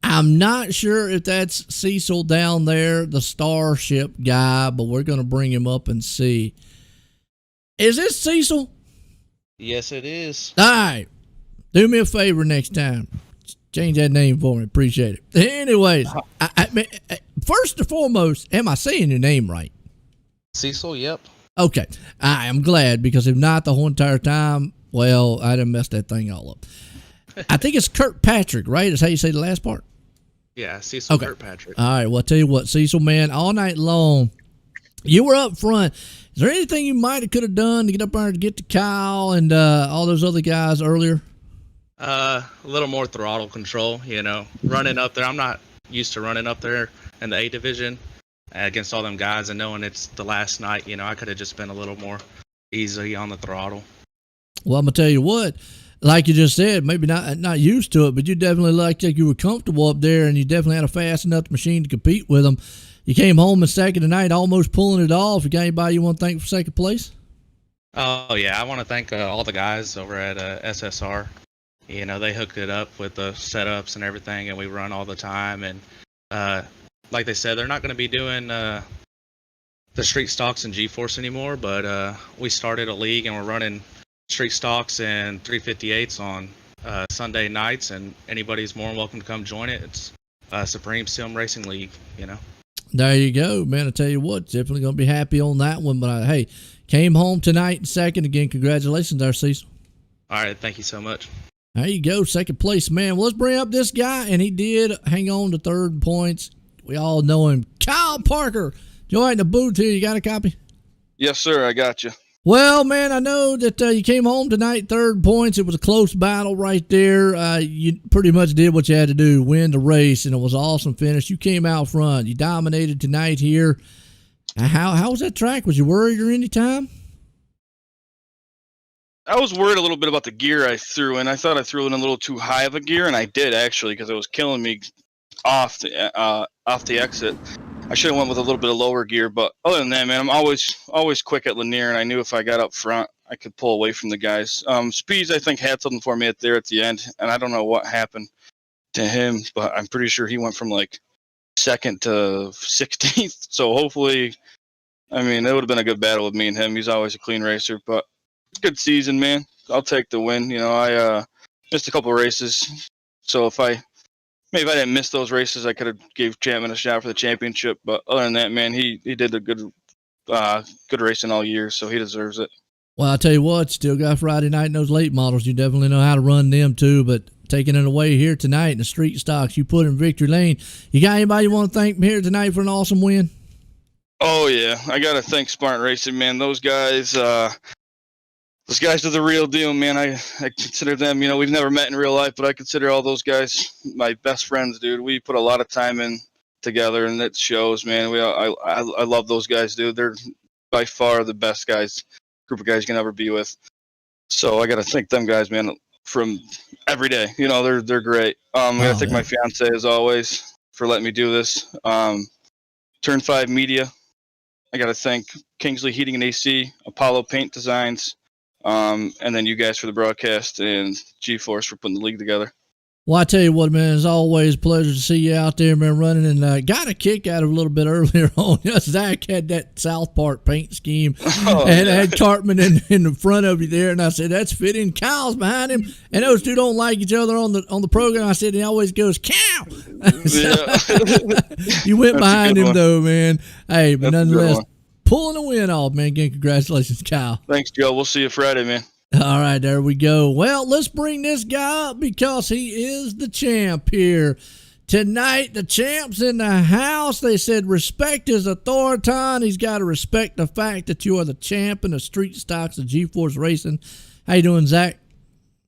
I'm not sure if that's Cecil down there, the Starship guy, but we're going to bring him up and see. Is this Cecil? Yes, it is. All right. Do me a favor next time. Change that name for me. Appreciate it. Anyways, first and foremost, am I saying your name right? Cecil, yep. Okay. I am glad because if not the whole entire time, well, I'd have messed that thing all up. I think it's Kirkpatrick, right? Is how you say the last part? Yeah, Cecil okay. Kirkpatrick. All right. Well, I'll tell you what, Cecil, man, all night long, you were up front. Is there anything you might have could have done to get up there to get to Kyle and all those other guys earlier? A little more throttle control, running up there. I'm not used to running up there in the A division against all them guys and knowing it's the last night. I could have just been a little more easy on the throttle. Well, I'm going to tell you what. Like you just said, maybe not used to it, but you definitely like you were comfortable up there, and you definitely had a fast enough machine to compete with them. You came home in second tonight, almost pulling it off. You got anybody you want to thank for second place? Oh, yeah. I want to thank all the guys over at SSR. They hooked it up with the setups and everything, and we run all the time. And like they said, they're not going to be doing the street stocks and GForce anymore, but we started a league, and we're running street stocks and 358s on Sunday nights, and anybody's more than welcome to come join it. It's Supreme Sim Racing League, you know. There you go, man. I tell you what, definitely going to be happy on that one. But hey, came home tonight in second. Again, congratulations there, Cecil. All right, thank you so much. There you go, second place, man. Well, let's bring up this guy, and he did hang on to third points. We all know him, Kyle Parker. Join the booth here. You got a copy? Yes, sir. I got you. Well, man, I know that you came home tonight, third points. It was a close battle right there. You pretty much did what you had to do, win the race, and it was an awesome finish. You came out front. You dominated tonight here. How was that track? Was you worried or any time? I was worried a little bit about the gear I threw in. I thought I threw in a little too high of a gear, and I did actually, because it was killing me off the exit. I should have went with a little bit of lower gear, but other than that, man, I'm always quick at Lanier, and I knew if I got up front, I could pull away from the guys. Speeds, I think, had something for me at the end, and I don't know what happened to him, but I'm pretty sure he went from like second to 16th. So hopefully, I mean, it would have been a good battle with me and him. He's always a clean racer, but good season, man. I'll take the win. You know, I missed a couple of races, so if I didn't miss those races, I could have gave Chapman a shot for the championship. But other than that, man, he did a good racing all year, so he deserves it. Well, I tell you what, still got Friday night in those late models. You definitely know how to run them too. But taking it away here tonight in the street stocks, you put in victory lane. You got anybody you want to thank here tonight for an awesome win? Oh yeah, I gotta thank Spartan Racing, man. Those guys are the real deal, man. I consider them, you know, we've never met in real life, but I consider all those guys my best friends, dude. We put a lot of time in together, and it shows, man. I love those guys, dude. They're by far the best group of guys you can ever be with. So I got to thank them guys, man, from every day. You know, they're great. I got to thank my fiance, as always, for letting me do this. Turn 5 Media. I got to thank Kingsley Heating and AC, Apollo Paint Designs, and then you guys for the broadcast, and GForce for putting the league together. Well, I tell you what, man, it's always a pleasure to see you out there, man, running, and got a kick out of a little bit earlier on. Zach had that South Park paint scheme, and had Cartman in the front of you there, and I said, that's fitting. Kyle's behind him, and those two don't like each other on the program. I said, he always goes, Cow! You went behind him, though, man. Hey, but nonetheless, pulling the win off, man. Again, congratulations, Kyle. Thanks, Joe. We'll see you Friday, man. All right, there we go. Well, let's bring this guy up because he is the champ here. Tonight, the champ's in the house. They said respect his authority. He's got to respect the fact that you are the champ in the street stocks of GForce Racing. How you doing, Zach?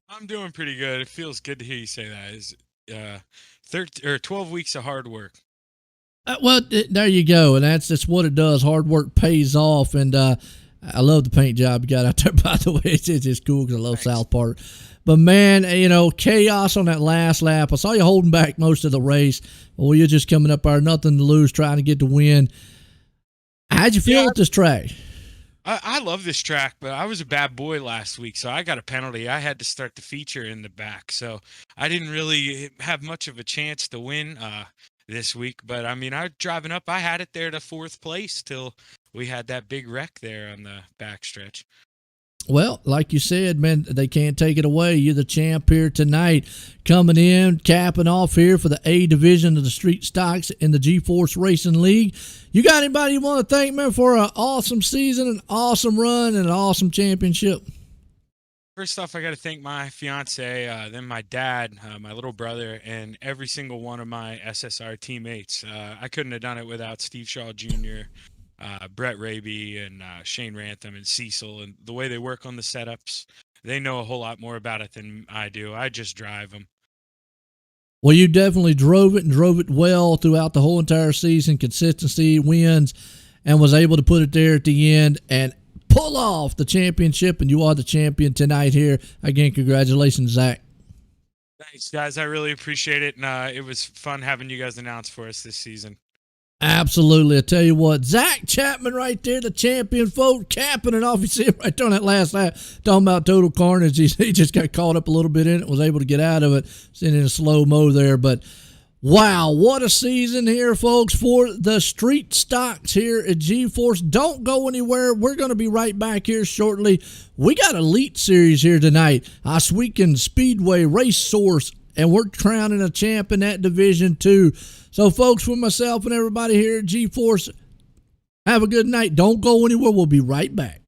I'm doing pretty good. It feels good to hear you say that. It's 12 weeks of hard work. Well, there you go, and that's what it does. Hard work pays off, and I love the paint job you got out there, by the way. It's just cool because I love South Park. But, man, you know, chaos on that last lap. I saw you holding back most of the race. Well, you're just coming up there, nothing to lose, trying to get the win. How'd you feel at this track? I love this track, but I was a bad boy last week, so I got a penalty. I had to start the feature in the back, so I didn't really have much of a chance to win this week. But, I mean, driving up, I had it there to 4th place till we had that big wreck there on the backstretch. Well, like you said, man, they can't take it away. You're the champ here tonight, coming in, capping off here for the A division of the street stocks in the GForce Racing League. You got anybody you want to thank, man, for an awesome season, an awesome run, and an awesome championship? First off, I got to thank my fiance, then my dad, my little brother, and every single one of my SSR teammates. I couldn't have done it without Steve Shaw Jr., Brett Raby, and Shane Rantham, and Cecil, and the way they work on the setups. They know a whole lot more about it than I do. I just drive them. Well, you definitely drove it well throughout the whole entire season. Consistency, wins, and was able to put it there at the end and pull off the championship, and you are the champion tonight here. Again, congratulations, Zach. Thanks, guys. I really appreciate it, and it was fun having you guys announce for us this season. Absolutely. I tell you what, Zach Chapman right there, the champion, folk, capping it off. You see it right there on that last lap, talking about total carnage. He just got caught up a little bit in it, was able to get out of it, sitting in a slow-mo there. But Wow, what a season here, folks, for the street stocks here at GForce. Don't go anywhere. We're going to be right back here shortly. We got Elite Series here tonight. Oswego Speedway Race Source, and we're crowning a champ in that division too. So, folks, with myself and everybody here at GForce, have a good night. Don't go anywhere. We'll be right back.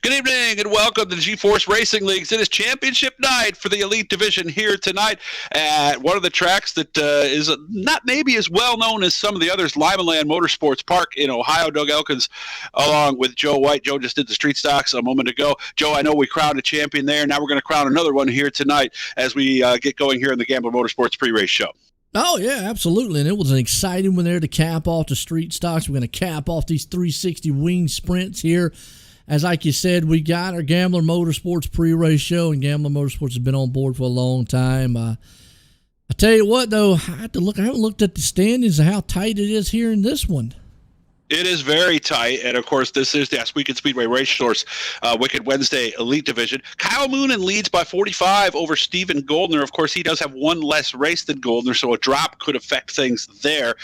Good evening and welcome to the GForce Racing Leagues. It is championship night for the Elite Division here tonight at one of the tracks that is not maybe as well known as some of the others, Limaland Motorsports Park in Ohio. Doug Elkins along with Joe White. Joe just did the street stocks a moment ago. Joe, I know we crowned a champion there. Now we're going to crown another one here tonight as we get going here in the Gambler Motorsports pre-race show. Oh, yeah, absolutely. And it was an exciting one there to cap off the street stocks. We're going to cap off these 360 wing sprints here. As like you said, we got our Gambler Motorsports pre-race show, and Gambler Motorsports has been on board for a long time. I tell you what, though, I haven't looked at the standings and how tight it is here in this one. It is very tight, and of course, this is the Weekend Speedway Race Source Wicked Wednesday Elite Division. Kyle Moonen leads by 45 over Steven Goldner. Of course, he does have one less race than Goldner, so a drop could affect things there.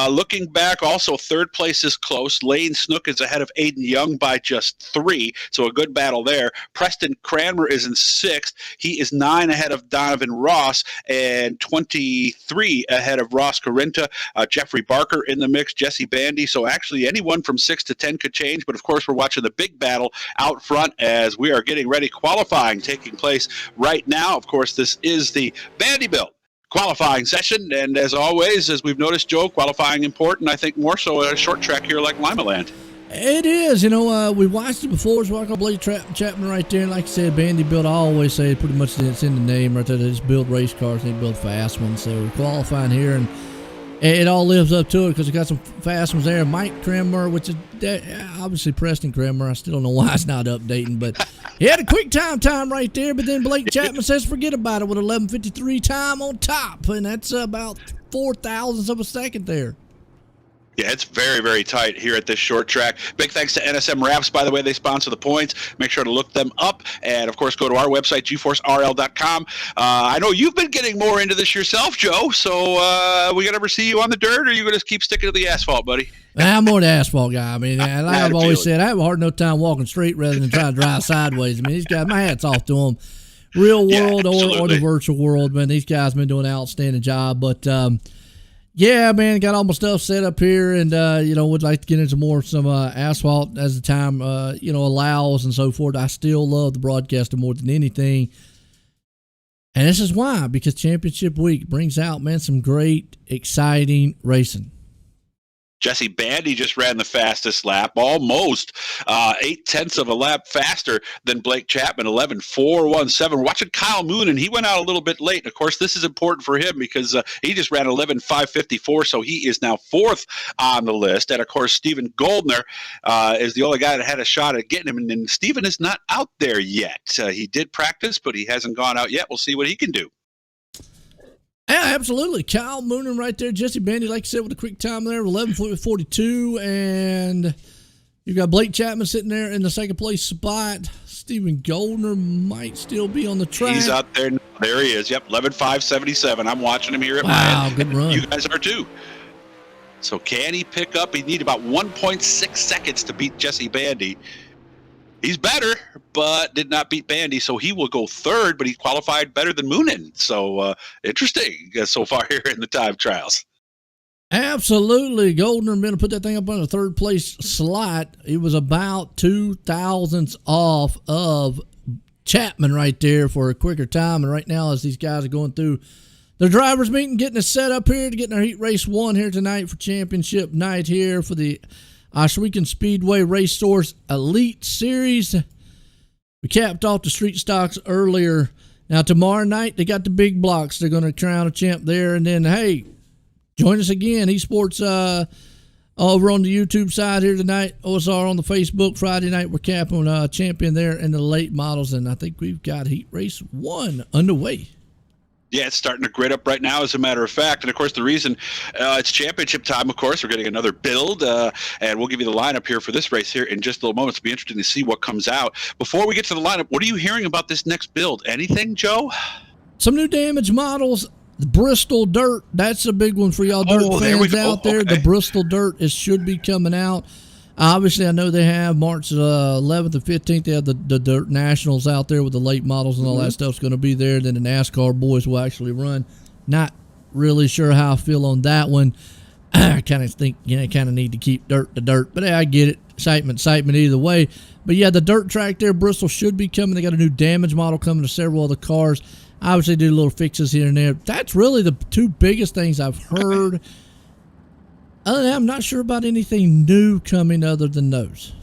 Looking back, also third place is close. Lane Snook is ahead of Aiden Young by just 3, so a good battle there. Preston Cranmer is in 6th. He is 9 ahead of Donovan Ross and 23 ahead of Ross Carinta. Jeffrey Barker in the mix, Jesse Bandy. So actually, anyone from 6 to 10 could change, but of course we're watching the big battle out front as we are getting ready. Qualifying taking place right now. Of course, this is the Vanderbilt qualifying session, and as always, as we've noticed, Joe, qualifying important, I think more so at a short track here like Limaland. It is. We watched it before. It's walking Blake Chapman right there, and like I said, Vanderbilt, I always say pretty much it's in the name right there. They just build race cars, they build fast ones, so qualifying here, and it all lives up to it because we got some fast ones there. Mike Cranmer, which is obviously Preston Cranmer. I still don't know why it's not updating, but he had a quick time right there. But then Blake Chapman says forget about it with 11:53 time on top, and that's about 0.004 of a second there. Yeah, it's very, very tight here at this short track. Big thanks to NSM Wraps, by the way. They sponsor the points. Make sure to look them up. And, of course, go to our website, GForceRL.com. I know you've been getting more into this yourself, Joe. So we going to ever see you on the dirt, or are you going to keep sticking to the asphalt, buddy? I'm more the asphalt guy. I mean, like I've always said, I have a hard enough time walking straight rather than trying to drive sideways. I mean, these guys, my hat's off to them. Real world or the virtual world, man. These guys have been doing an outstanding job. But, yeah, man, got all my stuff set up here, and would like to get into some asphalt as the time allows and so forth. I still love the broadcaster more than anything, and this is why, because Championship Week brings out, man, some great, exciting racing. Jesse Bandy just ran the fastest lap, almost 0.8 of a lap faster than Blake Chapman, 11:4.17. Watching Kyle Moonen, he went out a little bit late. And of course, this is important for him because he just ran 11:5.54, so he is now 4th on the list. And of course, Steven Goldner is the only guy that had a shot at getting him. And Steven is not out there yet. He did practice, but he hasn't gone out yet. We'll see what he can do. Yeah, absolutely. Kyle Moonen right there. Jesse Bandy, like you said, with a quick time there, 11:42. And you've got Blake Chapman sitting there in the second place spot. Steven Goldner might still be on the track. He's out there. There he is. Yep, 11:5.77. I'm watching him here at my end. Good run. You guys are too. So can he pick up? He need about 1.6 seconds to beat Jesse Bandy. He's better, but did not beat Bandy, so he will go 3rd, but he qualified better than Moonen. So interesting so far here in the time trials. Absolutely. Goldner going to put that thing up on a 3rd place slot. It was about 2 thousandths off of Chapman right there for a quicker time. And right now, as these guys are going through their drivers' meeting, getting us set up here to get in our Heat Race 1 here tonight for championship night here for the Weekend Speedway Race Source Elite Series. We capped off the street stocks earlier. Now, tomorrow night, they got the big blocks. They're going to crown a champ there. And then, hey, join us again. Esports over on the YouTube side here tonight. OSR on the Facebook. Friday night, we're capping a champion there in the late models. And I think we've got Heat Race 1 underway. Yeah, it's starting to grid up right now, as a matter of fact. And, of course, the reason it's championship time, of course, we're getting another build. And we'll give you the lineup here for this race here in just a little moment. It'll be interesting to see what comes out. Before we get to the lineup, what are you hearing about this next build? Anything, Joe? Some new damage models. The Bristol Dirt, that's a big one for y'all dirt fans out there. Okay. The Bristol Dirt should be coming out. Obviously, I know they have March 11th and 15th. They have the Dirt Nationals out there with the late models and all that stuff's going to be there. Then the NASCAR boys will actually run. Not really sure how I feel on that one. I kind of think, kind of need to keep dirt to dirt. But I get it. Excitement either way. But yeah, the dirt track there, Bristol should be coming. They got a new damage model coming to several other cars. Obviously, do little fixes here and there. That's really the two biggest things I've heard. Other than that, I'm not sure about anything new coming other than those.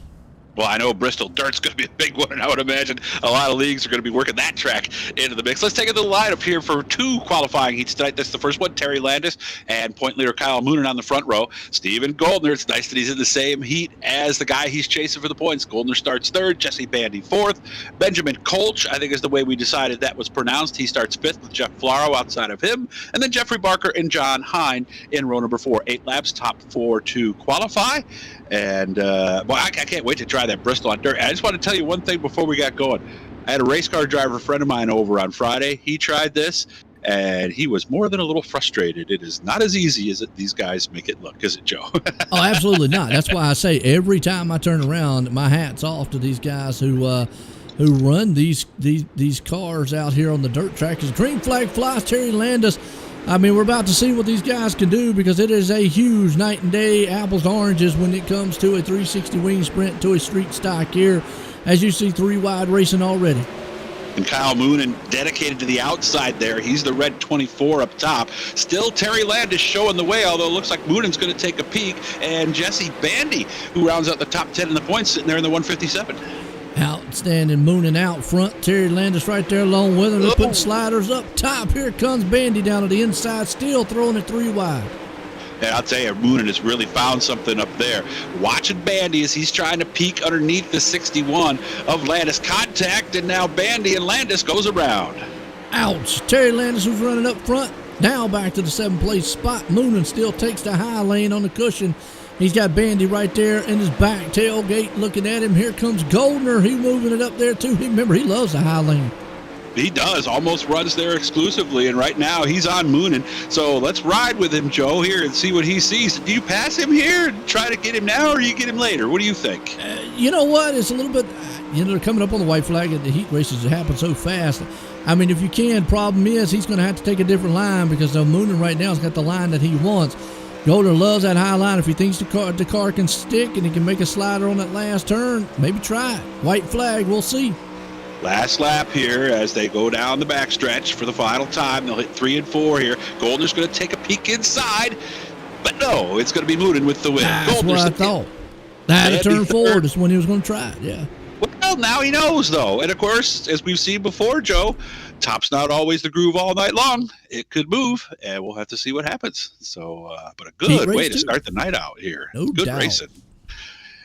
Well, I know Bristol Dirt's going to be a big one, and I would imagine a lot of leagues are going to be working that track into the mix. Let's take a little lineup here for 2 qualifying heats tonight. That's the first one, Terry Landis and point leader Kyle Moonen on the front row. Stephen Goldner, it's nice that he's in the same heat as the guy he's chasing for the points. Goldner starts 3rd, Jesse Bandy 4th. Benjamin Kolch, I think is the way we decided that was pronounced. He starts 5th with Jeff Flaro outside of him. And then Jeffrey Barker and John Hine in row number 4. 8 laps, top 4 to qualify. And, I can't wait to try that Bristol on dirt. I just want to tell you one thing before we got going. I had a race car driver friend of mine over on Friday. He tried this, and he was more than a little frustrated. It is not as easy as these guys make it look, is it, Joe? Oh, absolutely not. That's why I say every time I turn around, my hat's off to these guys who run these cars out here on the dirt track. As green flag flies, Terry Landis. I mean, we're about to see what these guys can do because it is a huge night and day, apples to oranges when it comes to a 360 wing sprint to a street stock here. As you see, 3 wide racing already. And Kyle Moonen dedicated to the outside there. He's the red 24 up top. Still Terry Landis showing the way, although it looks like Moonen's going to take a peek. And Jesse Bandy, who rounds out the top 10 in the points, sitting there in the 157. Outstanding. Moonen out front. Terry Landis right there along with him. They're putting sliders up top. Here comes Bandy down to the inside, still throwing it 3 wide. And I'll tell you, Moonen has really found something up there. Watching Bandy as he's trying to peek underneath the 61 of Landis. Contact, and now Bandy and Landis goes around. Ouch. Terry Landis was running up front. Now back to the 7th place spot. Moonen still takes the high lane on the cushion. He's got Bandy right there in his back tailgate looking at him. Here comes Goldner. He's moving it up there too. Remember, he loves the high lane. He does. Almost runs there exclusively, and right now he's on Moonen. So let's ride with him, Joe, here and see what he sees. Do you pass him here and try to get him now, or do you get him later? What do you think? You know what? It's a little bit, they're coming up on the white flag at the heat races. It happens so fast. I mean, if you can, problem is he's going to have to take a different line because Moonen right now has got the line that he wants. Goldner loves that high line. If he thinks the car can stick and he can make a slider on that last turn, maybe try it. White flag, we'll see. Last lap here as they go down the backstretch for the final time. They'll hit 3 and 4 here. Goldner's going to take a peek inside, but no, it's going to be Moonen with the win. That's Goldner's what I thought. That had to turn forward is when he was going to try it, yeah. Well, now he knows, though. And, of course, as we've seen before, Joe, top's not always the groove all night long. It could move, and we'll have to see what happens. So, but a good way to start the night out here. No good doubt. Racing.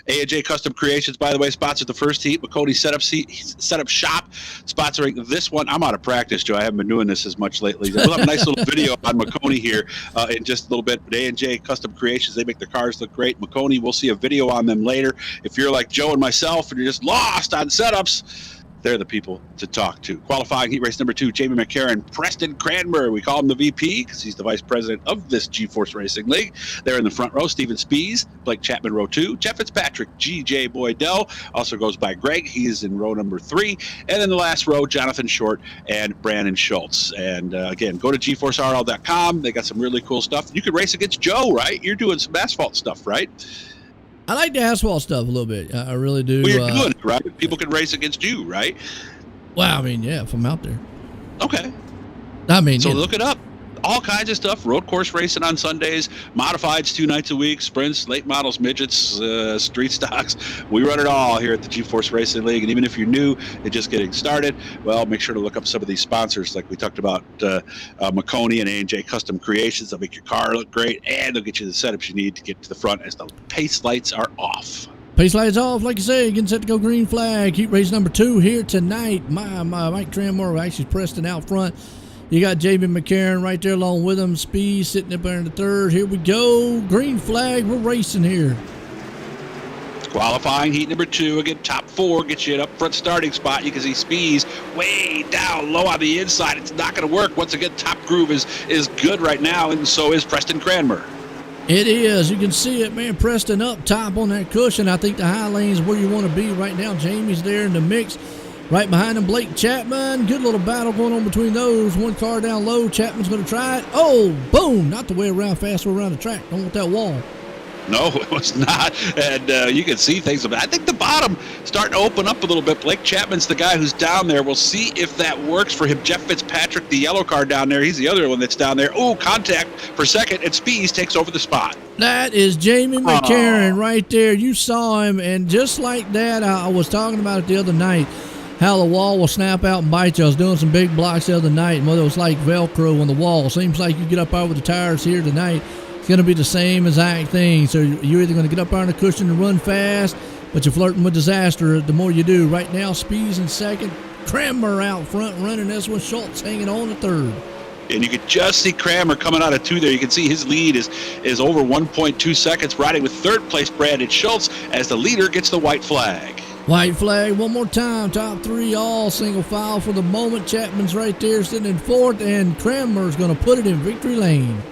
A&J Custom Creations, by the way, sponsored the first heat. McConey setup shop sponsoring this one. I'm out of practice, Joe. I haven't been doing this as much lately. We'll have a nice little video on McConey here in just a little bit. But A&J Custom Creations, they make their cars look great. McConey, we'll see a video on them later. If you're like Joe and myself and you're just lost on setups, they're the people to talk to. Qualifying heat race number 2, Jamie McCarran, Preston Cranmer. We call him the VP because he's the vice president of this GForce Racing League. They're in the front row, Steven Spees, Blake Chapman, row 2. Jeff Fitzpatrick, G.J. Boydell, also goes by Greg. He's in row number 3. And in the last row, Jonathan Short and Brandon Schultz. And again, go to GForceRL.com. They got some really cool stuff. You could race against Joe, right? You're doing some asphalt stuff, right? I like the asphalt stuff a little bit. I really do. Well, you're doing it, right? People can race against you, right? Well, I mean, yeah, if I'm out there. Okay. I mean, so look it up. All kinds of stuff. Road course racing on Sundays, modifieds 2 nights a week, sprints, late models, midgets, street stocks. We run it all here at the GForce Racing League. And even if you're new and just getting started, well, make sure to look up some of these sponsors like we talked about, McConey and A&J Custom Creations. They'll make your car look great, and they'll get you the setups you need to get to the front as the pace lights are off. Pace lights off, like you say, getting set to go green flag. Heat race number 2 here tonight. My Mike Tranmore, actually Preston out front. You got Jamie McCarran right there along with him. Speed sitting up there in the 3rd. Here we go. Green flag. We're racing here. Qualifying heat number 2. Again, top 4 gets you an up front starting spot. You can see Spees way down low on the inside. It's not going to work. Once again, top groove is good right now, and so is Preston Cranmer. It is. You can see it, man. Preston up top on that cushion. I think the high lane is where you want to be right now. Jamie's there in the mix. Right behind him, Blake Chapman. Good little battle going on between those. One car down low. Chapman's going to try it. Oh, boom. Not the way around, fast way around the track. Don't want that wall. No, it was not. And you can see things. I think the bottom starting to open up a little bit. Blake Chapman's the guy who's down there. We'll see if that works for him. Jeff Fitzpatrick, the yellow car down there. He's the other one that's down there. Oh, contact for second, and Spees takes over the spot. That is Jamie McCarron right there. You saw him, and just like that, I was talking about it the other night, how the wall will snap out and bite you. I was doing some big blocks the other night, and whether it was like Velcro on the wall. Seems like you get up over the tires here tonight, it's going to be the same exact thing. So you're either going to get up on the cushion and run fast, but you're flirting with disaster the more you do. Right now, Spees in second, Kramer out front running this one, Schultz hanging on to third. And you could just see Kramer coming out of 2 there. You can see his lead is over 1.2 seconds, riding with third place Brandon Schultz as the leader gets the white flag. White flag one more time. Top 3 all single file for the moment. Chapman's right there sitting in fourth, and Kramer's going to put it in victory lane.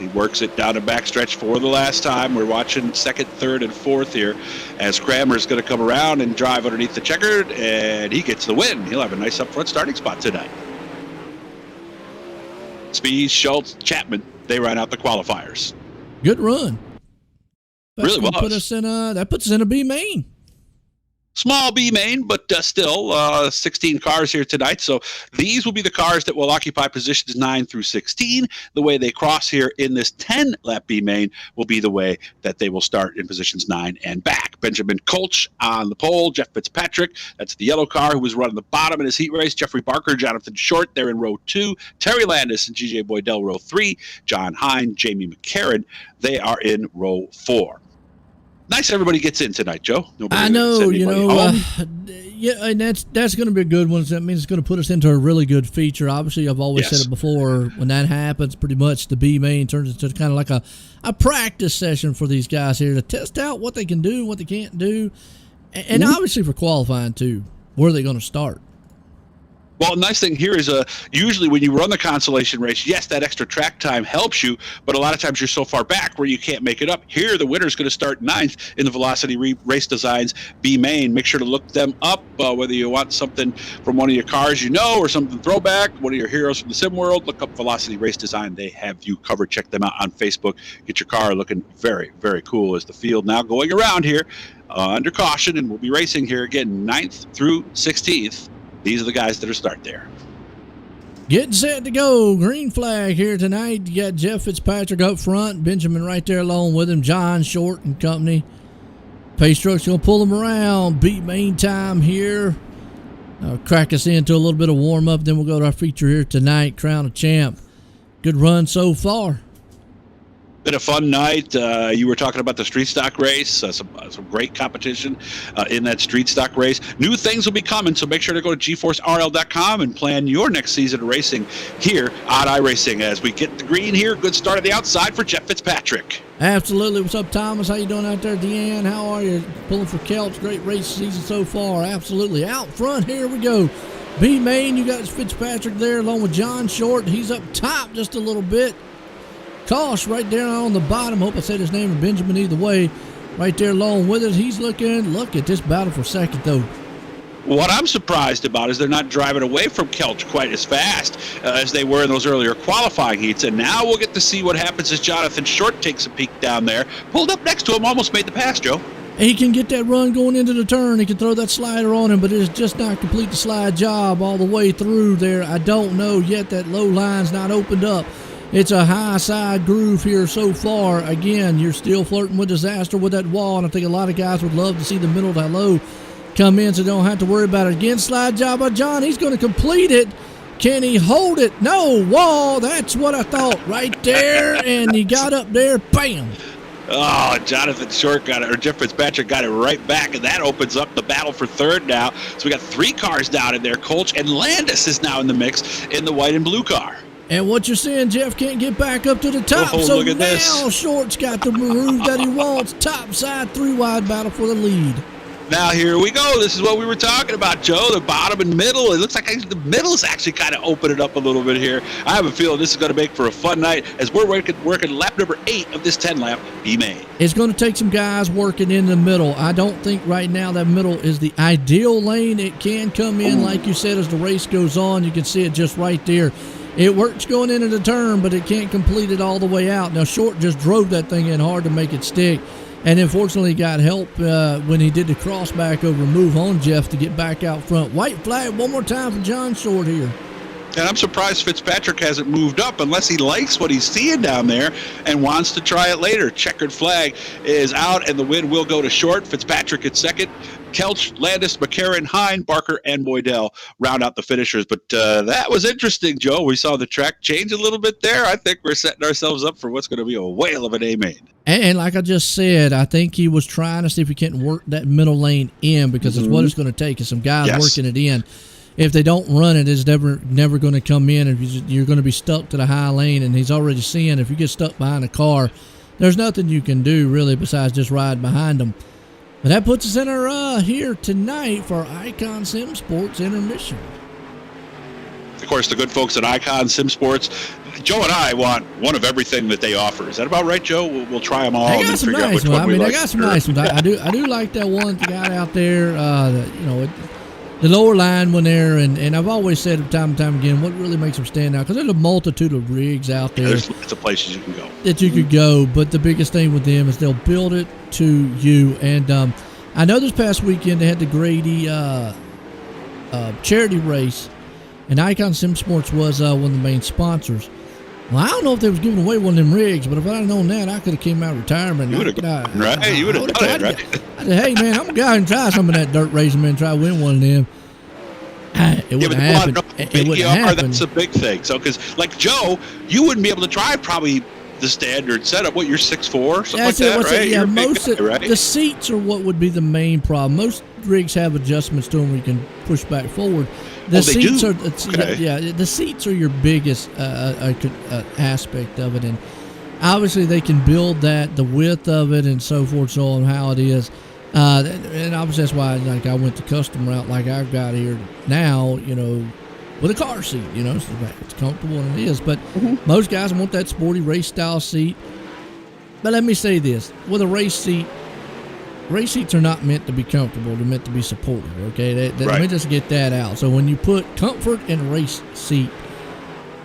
He works it down the backstretch for the last time. We're watching second, third, and fourth here as Kramer's going to come around and drive underneath the checkered, and he gets the win. He'll have a nice up front starting spot tonight. Spees, Schultz, Chapman, they ran out the qualifiers. Good run. That's Really was. That puts us in a B main. Small B main, but still 16 cars here tonight. So these will be the cars that will occupy positions 9 through 16. The way they cross here in this 10-lap B main will be the way that they will start in positions 9 and back. Benjamin Kolch on the pole. Jeff Fitzpatrick, that's the yellow car who was running the bottom in his heat race. Jeffrey Barker, Jonathan Short, they're in row 2. Terry Landis and GJ Boydell, row 3. John Hine, Jamie McCarron, they are in row 4. Nice everybody gets in tonight, Joe. Nobody I know, home. Yeah, and that's going to be a good one. That means it's going to put us into a really good feature. Obviously, I've always said it before, when that happens, pretty much the B main turns into kind of like a practice session for these guys here to test out what they can do, what they can't do, and obviously for qualifying too, where are they going to start? Well, the nice thing here is usually when you run the consolation race, yes, that extra track time helps you, but a lot of times you're so far back where you can't make it up. Here, the winner's going to start 9th in the Velocity Race Designs B main. Make sure to look them up, whether you want something from one of your cars or something throwback, one of your heroes from the sim world. Look up Velocity Race Design. They have you covered. Check them out on Facebook. Get your car looking very, very cool as the field now going around here under caution, and we'll be racing here again 9th through 16th. These are the guys that are start there. Getting set to go. Green flag here tonight. You got Jeff Fitzpatrick up front. Benjamin right there along with him. John Short and company. Pace truck's going to pull them around. Beat main time here. Crack us into a little bit of warm-up. Then we'll go to our feature here tonight. Crown of Champ. Good run so far. Been a fun night. You were talking about the street stock race. Some great competition in that street stock race. New things will be coming, so make sure to go to GForceRL.com and plan your next season of racing here on iRacing as we get the green here. Good start at the outside for Jeff Fitzpatrick. Absolutely. What's up, Thomas? How you doing out there? Deanne, how are you? Pulling for Kelch. Great race season so far. Absolutely. Out front, here we go. B main, you got Fitzpatrick there along with John Short. He's up top just a little bit. Kosh right there on the bottom. Hope I said his name, or Benjamin, either way. Right there along with it. He's looking. Look at this battle for second, though. What I'm surprised about is they're not driving away from Kelch quite as fast as they were in those earlier qualifying heats. And now we'll get to see what happens as Jonathan Short takes a peek down there. Pulled up next to him, almost made the pass, Joe. He can get that run going into the turn. He can throw that slider on him, but it is just not complete the slide job all the way through there. I don't know yet. That low line's not opened up. It's a high side groove here so far. Again, you're still flirting with disaster with that wall, and I think a lot of guys would love to see the middle of that low come in so they don't have to worry about it. Again, slide job by John. He's going to complete it. Can he hold it? No, wall. That's what I thought right there, and he got up there. Bam. Oh, Jonathan Short got it, or Jeff Fitzpatrick got it right back, and that opens up the battle for third now. So we got 3 cars down in there. Kolch and Landis is now in the mix in the white and blue car. And what you're seeing, Jeff can't get back up to the top. Oh, so look at now this. Short's got the groove that he wants. Top side 3 wide battle for the lead. Now here we go. This is what we were talking about, Joe. The bottom and middle. It looks like the middle is actually kind of opening up a little bit here. I have a feeling this is going to make for a fun night as we're working lap number 8 of this 10 lap be made. It's going to take some guys working in the middle. I don't think right now that middle is the ideal lane. It can come in, like you said, as the race goes on. You can see it just right there. It works going into the turn, but it can't complete it all the way out. Now, Short just drove that thing in hard to make it stick. And unfortunately got help when he did the cross back over move on Jeff to get back out front. White flag one more time for John Short here. And I'm surprised Fitzpatrick hasn't moved up unless he likes what he's seeing down there and wants to try it later. Checkered flag is out, and the win will go to Short. Fitzpatrick at second. Kelch, Landis, McCarron, Hine, Barker, and Boydell round out the finishers. But that was interesting, Joe. We saw the track change a little bit there. I think we're setting ourselves up for what's going to be a whale of a day made. And like I just said, I think he was trying to see if he can't work that middle lane in because it's what it's going to take is some guys working it in. If they don't run it, it's never going to come in. If you're going to be stuck to the high lane, and he's already seeing if you get stuck behind a car, there's nothing you can do really besides just ride behind them. But that puts us in our here tonight for Icon Sim Sports intermission. Of course, the good folks at Icon Sim Sports, Joe and I want one of everything that they offer. Is that about right, Joe? We'll try them all. They got some nice ones. I mean, they got some nice ones. I do like that one that got out there. The lower line one there, and I've always said time and time again, what really makes them stand out, because there's a multitude of rigs out there. There's lots of places you can go. That you could go, but the biggest thing with them is they'll build it to you. And I know this past weekend they had the Grady charity race, and Icon Sim Sports was one of the main sponsors. Well, I don't know if they was giving away one of them rigs, but if I'd have known that, I could have came out of retirement. You would have done right. You would have done it, right? I said, hey, man, I'm going to go out and try some of that dirt racing, man, try to win one of them. It wouldn't happen. That's a big thing. So, because like Joe, you wouldn't be able to drive probably the standard setup. What, you're 6'4", something like that, right? Yeah, right? The seats are what would be the main problem. Most rigs have adjustments to them where you can push back forward. The seats are the seats are your biggest aspect of it, and obviously they can build that, the width of it, and so forth, so on, how it is. And obviously that's why I went the custom route like I've got here now, with a car seat, it's comfortable and it is. But most guys want that sporty race style seat. But let me say this, with a race seats are not meant to be comfortable. They're meant to be supportive, okay? Let me just get that out. So when you put comfort in a race seat,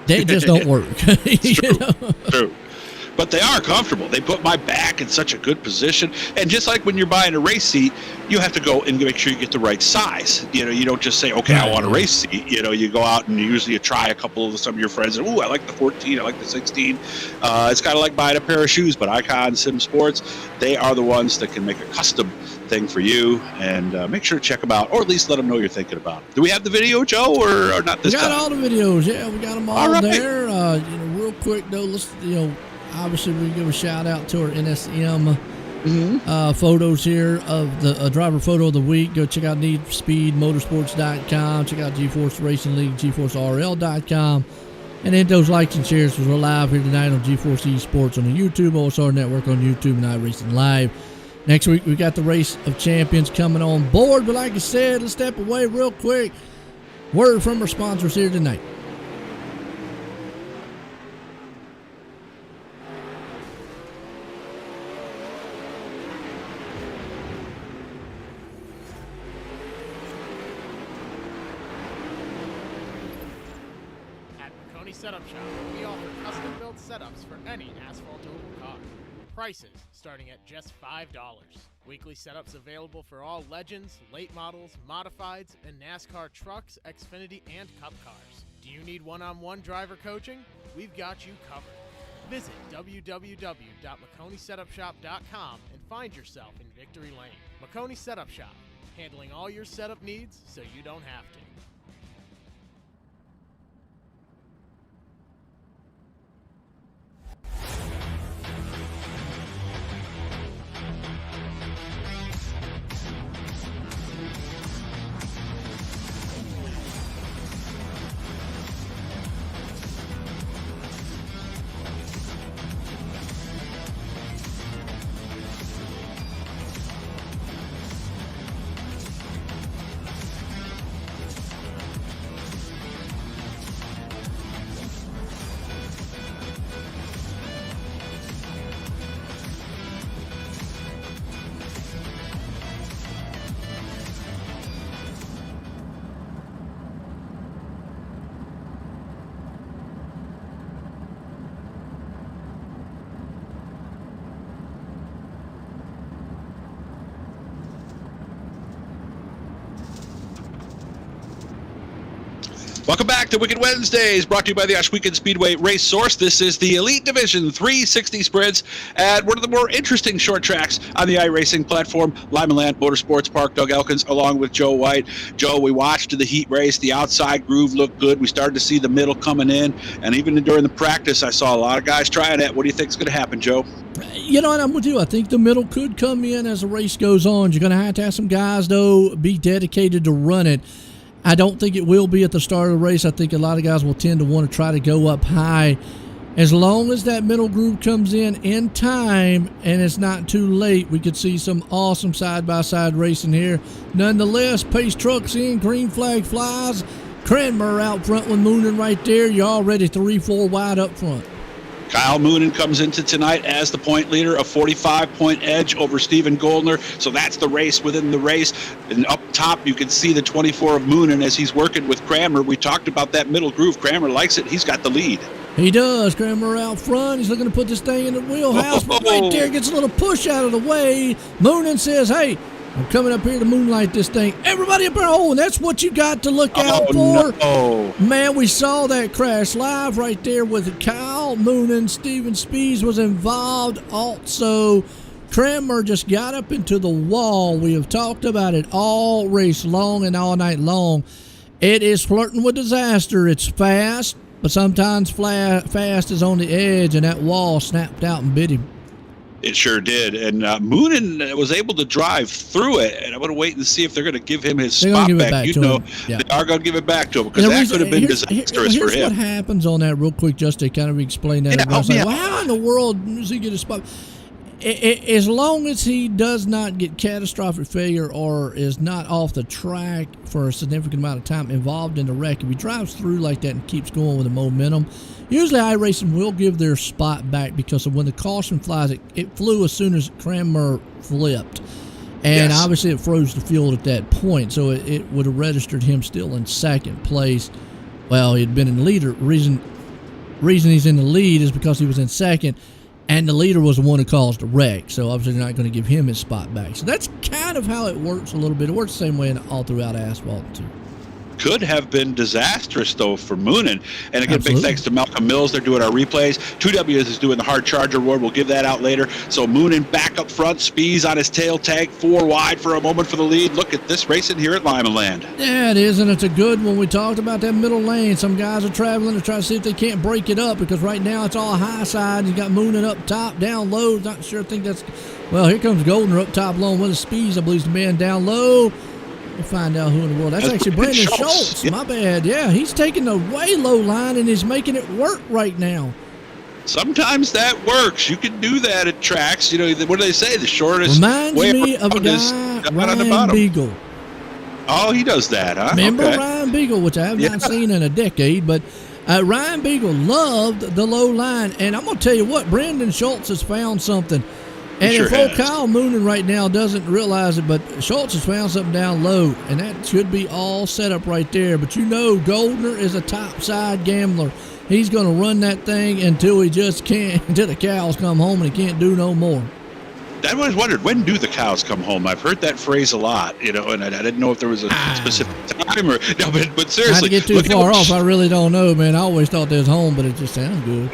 they just don't work. It's true. But they are comfortable. They put my back in such a good position. And just like when you're buying a race seat, you have to go and make sure you get the right size. You don't just say, okay, I want a race seat. You go out and you try a couple of some of your friends. And, I like the 14. I like the 16. It's kind of like buying a pair of shoes. But Icon Sim Sports, they are the ones that can make a custom thing for you. And make sure to check them out, or at least let them know you're thinking about it. Do we have the video, Joe, or not this time? We got all the videos. Yeah, we got them all there. Real quick, though, let's, obviously, we give a shout out to our NSM photos here of the driver photo of the week. Go check out NeedSpeedMotorsports.com. Check out GForce Racing League, GForceRL.com. And hit those likes and shares because we're live here tonight on GForce Esports on the YouTube, OSRnetwork on YouTube and Iracing Live. Next week, we got the Race of Champions coming on board. But like I said, let's step away real quick. Word from our sponsors here tonight. Setup Shop, we offer custom-built setups for any asphalt oval car. Prices starting at just $5. Weekly setups available for all Legends, late models, modifieds, and NASCAR trucks, Xfinity, and Cup cars. Do you need one-on-one driver coaching? We've got you covered. Visit www.McConeySetupShop.com and find yourself in Victory Lane. McConey Setup Shop, handling all your setup needs so you don't have to. Welcome back to Wicked Wednesdays, brought to you by the Ashweekend Speedway Race Source. This is the Elite Division 360 sprints at one of the more interesting short tracks on the iRacing platform, Lima Land Motorsports Park. Doug Elkins along with Joe White. Joe, we watched the heat race. The outside groove looked good. We started to see the middle coming in, and even during the practice, I saw a lot of guys trying it. What do you think is going to happen, Joe? You know what, I'm with you. I think the middle could come in as the race goes on. You're going to have some guys, though, be dedicated to run it. I don't think it will be at the start of the race. I think a lot of guys will tend to want to try to go up high. As long as that middle group comes in time and it's not too late, we could see some awesome side-by-side racing here. Nonetheless, pace trucks in, green flag flies. Cranmer out front with Moonen right there. You're already 3-4 wide up front. Kyle Moonen comes into tonight as the point leader, a 45-point edge over Stephen Goldner. So that's the race within the race. And up top, you can see the 24 of Moonen as he's working with Cranmer. We talked about that middle groove. Cranmer likes it. He's got the lead. He does. Cranmer out front. He's looking to put this thing in the wheelhouse. But right there, gets a little push out of the way. Moonen says, hey, I'm coming up here to moonlight this thing. Everybody up there, and that's what you got to look out for. No. Man, we saw that crash live right there with Kyle Moonen. Steven Spees was involved also. Cranmer just got up into the wall. We have talked about it all race long and all night long. It is flirting with disaster. It's fast, but sometimes fast is on the edge, and that wall snapped out and bit him. It sure did. And Moonen was able to drive through it. And I'm going to wait and see if they're going to give him his spot back. You know, they are going to give it back to him because that could have been disastrous for him. Here's what happens on that real quick, just to kind of explain that. Well, how in the world does he get a spot? As long as he does not get catastrophic failure or is not off the track for a significant amount of time involved in the wreck, if he drives through like that and keeps going with the momentum, usually iRacing will give their spot back because of when the caution flies, it flew as soon as Cranmer flipped. And obviously it froze the field at that point, so it would have registered him still in second place. Well, he'd been in the leader. Reason he's in the lead is because he was in second, and the leader was the one who caused the wreck, so obviously they're not going to give him his spot back. So that's kind of how it works a little bit. It works the same way all throughout asphalt, too. Could have been disastrous, though, for Moonen. And again, big thanks to Malcolm Mills. They're doing our replays. 2Ws is doing the hard charger award. We'll give that out later. So Moonen back up front. Spees on his tail tag. 4 wide for a moment for the lead. Look at this racing here at Lima Land. Yeah, it is, and it's a good one. We talked about that middle lane. Some guys are traveling to try to see if they can't break it up because right now it's all high side. You got Moonen up top, down low. Not sure. I think that's... Well, here comes Goldner up top low with the Spees. I believe the man down low. We'll find out who in the world. That's actually Brandon Schultz. My bad. Yeah, he's taking the way low line and is making it work right now. Sometimes that works. You can do that at tracks. You know, what do they say? The shortest reminds way me of a guy, Ryan Beagle. Oh, he does that, huh? Remember Ryan Beagle, which I have not seen in a decade, but Ryan Beagle loved the low line. And I'm going to tell you what, Brandon Schultz has found something. And if old Kyle Moonen right now doesn't realize it, but Schultz has found something down low, and that should be all set up right there. But you know Goldner is a top-side gambler. He's going to run that thing until he just can't, until the cows come home and he can't do no more. I always wondered, when do the cows come home? I've heard that phrase a lot, you know, and I didn't know if there was a specific time or no, but seriously. Not to get too far off, I really don't know, man. I always thought they was home, but it just sounds good.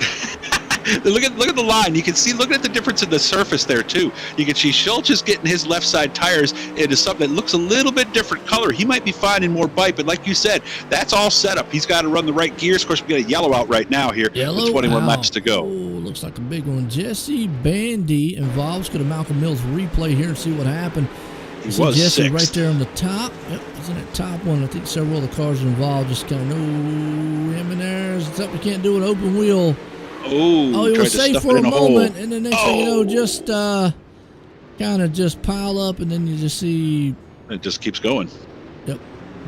Look at the line. You can see, look at the difference in the surface there too. You can see Schultz is getting his left side tires into something that looks a little bit different color. He might be finding more bite, but like you said, that's all set up. He's got to run the right gears. Of course, we got a yellow out right now here with 21 laps to go. Oh, looks like a big one. Jesse Bandy involves. Go to Malcolm Mills replay here and see what happened. You see Jesse sixth. Right there on the top. Yep, he's in that top one. I think several of the cars are involved. Just kind of him in there. It's something you can't do an open wheel. Oh, he was safe for a moment, and then next thing you know, just kind of just pile up, and then you just see... It just keeps going. Yep,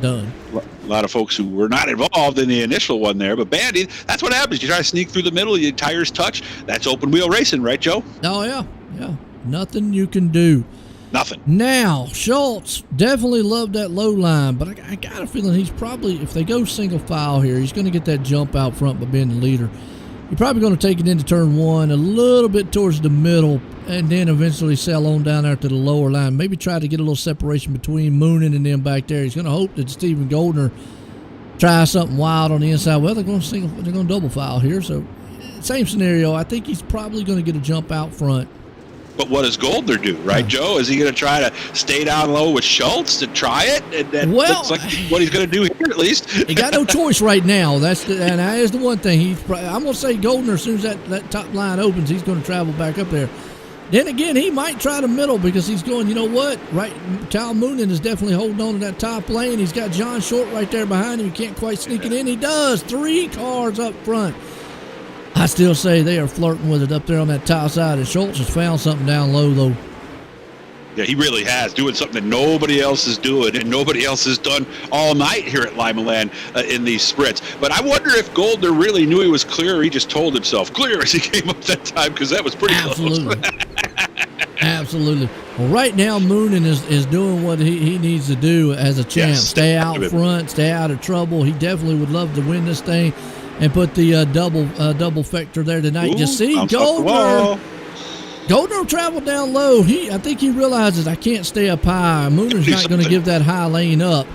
done. A lot of folks who were not involved in the initial one there, but Bandy, that's what happens. You try to sneak through the middle, your tires touch. That's open wheel racing, right, Joe? Oh, yeah. Nothing you can do. Nothing. Now, Schultz definitely loved that low line, but I got a feeling he's probably, if they go single file here, he's going to get that jump out front by being the leader. You're probably going to take it into turn one a little bit towards the middle and then eventually sail on down there to the lower line. Maybe try to get a little separation between Moonen and them back there. He's going to hope that Stephen Goldner try something wild on the inside. Well, they're going to double foul here. So same scenario. I think he's probably going to get a jump out front. But what does Goldner do, right, Joe? Is he going to try to stay down low with Schultz to try it? And that looks like what he's going to do here, at least. He got no choice right now. And that is the one thing. I'm going to say Goldner, as soon as that top line opens, he's going to travel back up there. Then again, he might try the middle because he's going, you know what? Right, Tal Moonen is definitely holding on to that top lane. He's got John Short right there behind him. He can't quite sneak it in. He does. 3 cars up front. I still say they are flirting with it up there on that top side. And Schultz has found something down low, though. Yeah, he really has, doing something that nobody else is doing and nobody else has done all night here at Lima Land in these sprints. But I wonder if Goldner really knew he was clear, or he just told himself clear as he came up that time, because that was pretty close. Absolutely. Well, right now, Moonen is doing what he needs to do as a champ. Yes, stay out front, stay out of trouble. He definitely would love to win this thing and put the double factor there tonight. You see, Goldner traveled down low. I think he realizes I can't stay up high. Mooner's not going to give that high lane up.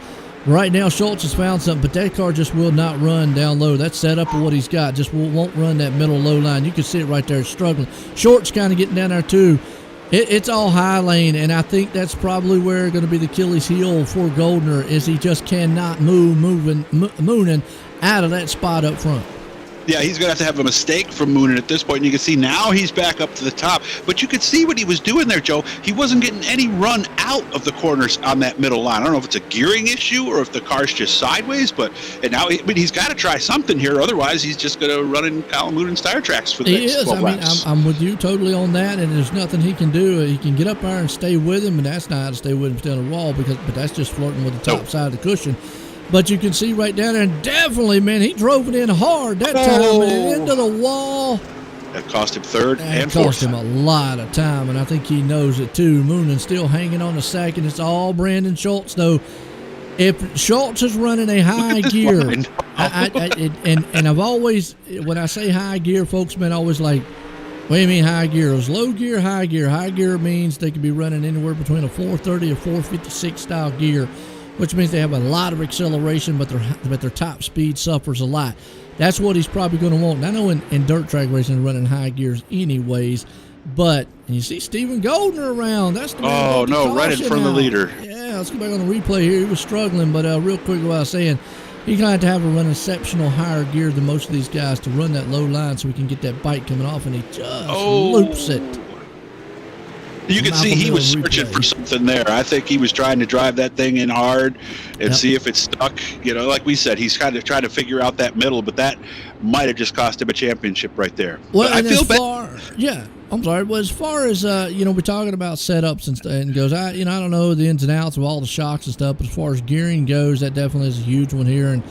Right now, Schultz has found something, but that car just will not run down low. That's set up for what he's got. Just won't run that middle low line. You can see it right there, struggling. Short's kind of getting down there too. It's all high lane, and I think that's probably where going to be the Achilles heel for Goldner, is he just cannot move Moonen out of that spot up front. Yeah, he's going to have a mistake from Moonen at this point, and you can see now he's back up to the top. But you could see what he was doing there, Joe. He wasn't getting any run out of the corners on that middle line. I don't know if it's a gearing issue or if the car's just sideways, but he's got to try something here. Otherwise, he's just going to run in Kyle Moonen's tire tracks for the next 12 laps. I'm with you totally on that, and there's nothing he can do. He can get up there and stay with him, and that's not how to stay with him still on the wall, but that's just flirting with the top side of the cushion. But you can see right down there, and definitely, man, he drove it in hard that time, man, into the wall. That cost him third and fourth. Cost him a lot of time, and I think he knows it too. Moonen still hanging on a second. It's all Brandon Schultz, though. If Schultz is running a high gear, and I've always, when I say high gear, folks been always like, what do you mean high gear? It was low gear, high gear. High gear means they could be running anywhere between a 430 or 456 style gear, which means they have a lot of acceleration, but their top speed suffers a lot. That's what he's probably going to want. And I know in dirt track racing, running high gears anyways, but you see Steven Goldner around. That's the right in front of the leader. Yeah, let's go back on the replay here. He was struggling, but real quick, what I was saying, he's going to have to run exceptional higher gear than most of these guys to run that low line so we can get that bike coming off, and he just loops it. You can see he was searching for something there. I think he was trying to drive that thing in hard and see if it stuck. You know, like we said, he's kind of trying to figure out that middle, but that might have just cost him a championship right there. Well, I feel bad. Yeah, I'm sorry. Well, as far as we're talking about setups and goes, I don't know the ins and outs of all the shocks and stuff, but as far as gearing goes, that definitely is a huge one here. And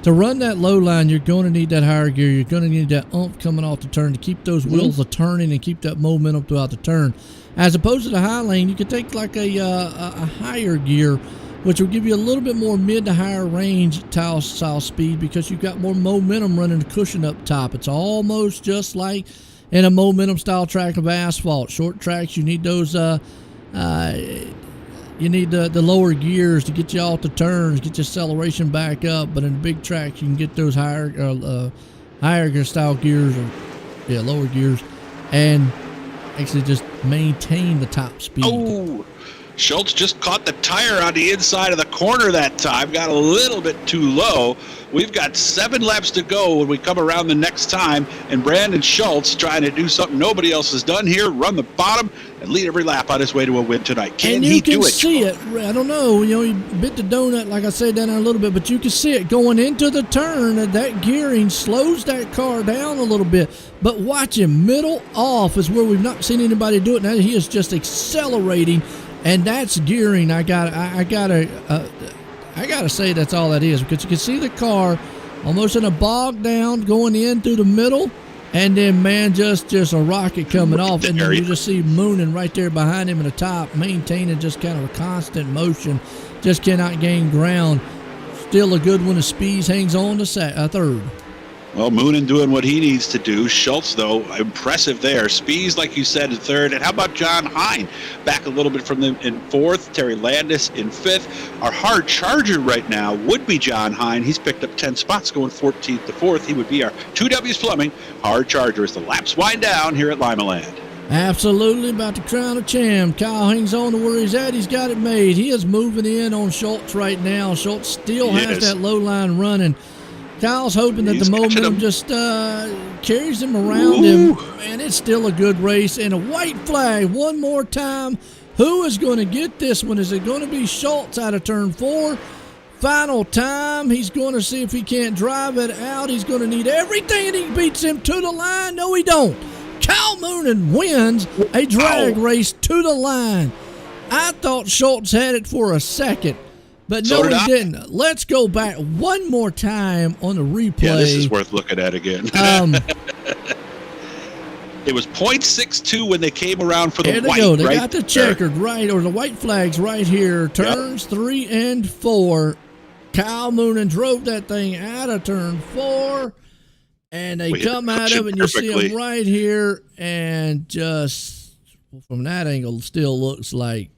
to run that low line, you're going to need that higher gear. You're going to need that oomph coming off the turn to keep those wheels turning and keep that momentum throughout the turn. As opposed to the high lane, you could take like a higher gear, which will give you a little bit more mid to higher range style speed because you've got more momentum running the cushion up top. It's almost just like in a momentum style track of asphalt. Short tracks, you need those. You need the lower gears to get you off the turns, get your acceleration back up. But in the big tracks, you can get those higher gear style gears, lower gears, and actually just maintain the top speed. Oh, Schultz just caught the tire on the inside of the corner that time. Got a little bit too low. We've got 7 laps to go when we come around the next time, and Brandon Schultz trying to do something nobody else has done here, run the bottom and lead every lap on his way to a win tonight. Can he do it? You can see it. I don't know. He bit the donut, like I said, down there a little bit, but you can see it going into the turn. That gearing slows that car down a little bit. But watch him. Middle off is where we've not seen anybody do it. Now he is just accelerating, and that's gearing. I gotta say that's all that is, because you can see the car almost in a bog down going in through the middle, and then, man, just a rocket coming off, and then you just see Moonen right there behind him in the top, maintaining just kind of a constant motion, just cannot gain ground. Still a good one as Spees hangs on to third. Well, Moonen doing what he needs to do. Schultz, though, impressive there. Spies, like you said, in third. And how about John Hine? Back a little bit from them in fourth. Terry Landis in fifth. Our hard charger right now would be John Hine. He's picked up 10 spots, going 14th to 4th. He would be our 2Ws Fleming hard charger as the laps wind down here at Lima Land. Absolutely about to crown a champ. Kyle hangs on to where he's at. He's got it made. He is moving in on Schultz right now. Schultz still has that low line running. Kyle's hoping that the momentum just carries him around him, and it's still a good race. And a white flag one more time. Who is going to get this one? Is it going to be Schultz out of turn 4? Final time. He's going to see if he can't drive it out. He's going to need everything, and he beats him to the line. No, he don't. Kyle Moonen wins a drag race to the line. I thought Schultz had it for a second. But no, he didn't. Let's go back one more time on the replay. Yeah, this is worth looking at again. It was 0.62 when they came around for the there they white. Go. They got the checkered right, or the white flags right here. Turns 3 and 4. Kyle Moonen drove that thing out of turn 4, and they come out of it, and you see them right here, and just from that angle, still looks like.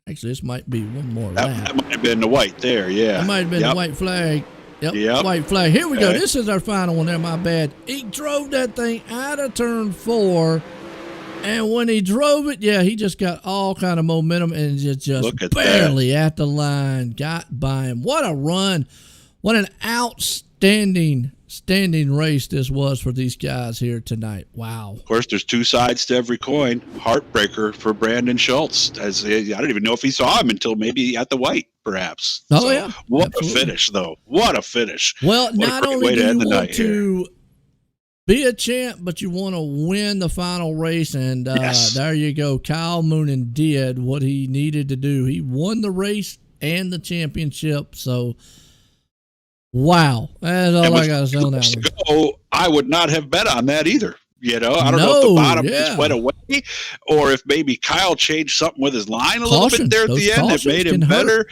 Actually, this might be one more lap. That might have been the white there, yeah. That might have been the white flag. Yep, white flag. Here we go. This is our final one there, my bad. He drove that thing out of turn 4, and when he drove it, he just got all kind of momentum and just barely at the line got by him. What a run. What an outstanding race this was for these guys here tonight. Wow. Of course, there's two sides to every coin. Heartbreaker for Brandon Schultz. I don't even know if he saw him until maybe at the white, perhaps. Oh, yeah. What a finish, though. What a finish. Well, not only do you want to be a champ, but you want to win the final race, and there you go. Kyle Moonen did what he needed to do. He won the race and the championship, so wow. That's all I got to say on that one. I would not have bet on that either. I don't know if the bottom just went away or if maybe Kyle changed something with his line a little bit there at the end. It made him better.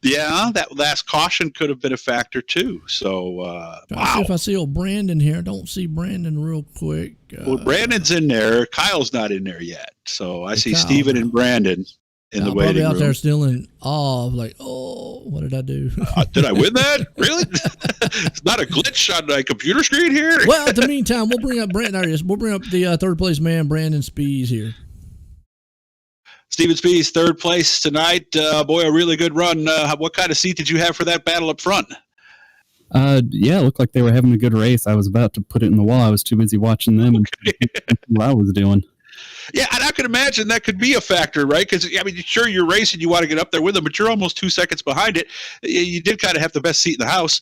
Yeah, that last caution could have been a factor too. So, wow. If I see old Brandon here, I don't see Brandon real quick. Well, Brandon's in there. Kyle's not in there yet. So I see Steven and Brandon in the waiting room. Probably out there still in awe of like, oh, what did I do? Did I win that? Really? It's not a glitch on my computer screen here? Well, in the meantime, we'll bring up Brandon. We'll bring up the third place man, Brandon Spies here. Steven Spies, third place tonight. Boy, a really good run. What kind of seat did you have for that battle up front? It looked like they were having a good race. I was about to put it in the wall. I was too busy watching them and what I was doing. Yeah, and I can imagine that could be a factor, right? Because, sure, you're racing, you want to get up there with them, but you're almost 2 seconds behind it. You did kind of have the best seat in the house.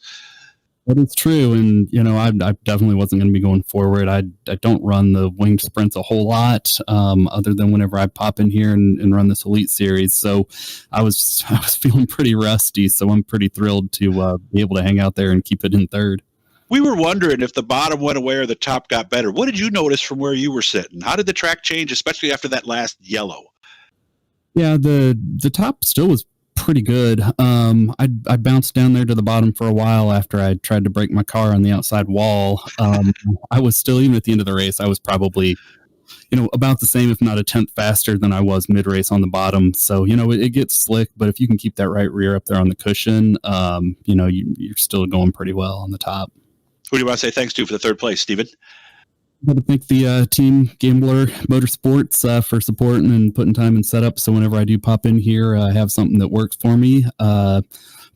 But it's true, and, I definitely wasn't going to be going forward. I don't run the winged sprints a whole lot, other than whenever I pop in here and run this Elite Series. So I was feeling pretty rusty, so I'm pretty thrilled to be able to hang out there and keep it in third. We were wondering if the bottom went away or the top got better. What did you notice from where you were sitting? How did the track change, especially after that last yellow? Yeah, the top still was pretty good. I bounced down there to the bottom for a while after I tried to break my car on the outside wall. I was still, even at the end of the race, I was probably, about the same, if not a tenth faster than I was mid-race on the bottom. So, it gets slick, but if you can keep that right rear up there on the cushion, you're still going pretty well on the top. Who do you want to say thanks to for the third place, Steven? I want to thank the team Gambler Motorsports for supporting and putting time and setup. So whenever I do pop in here, I have something that works for me.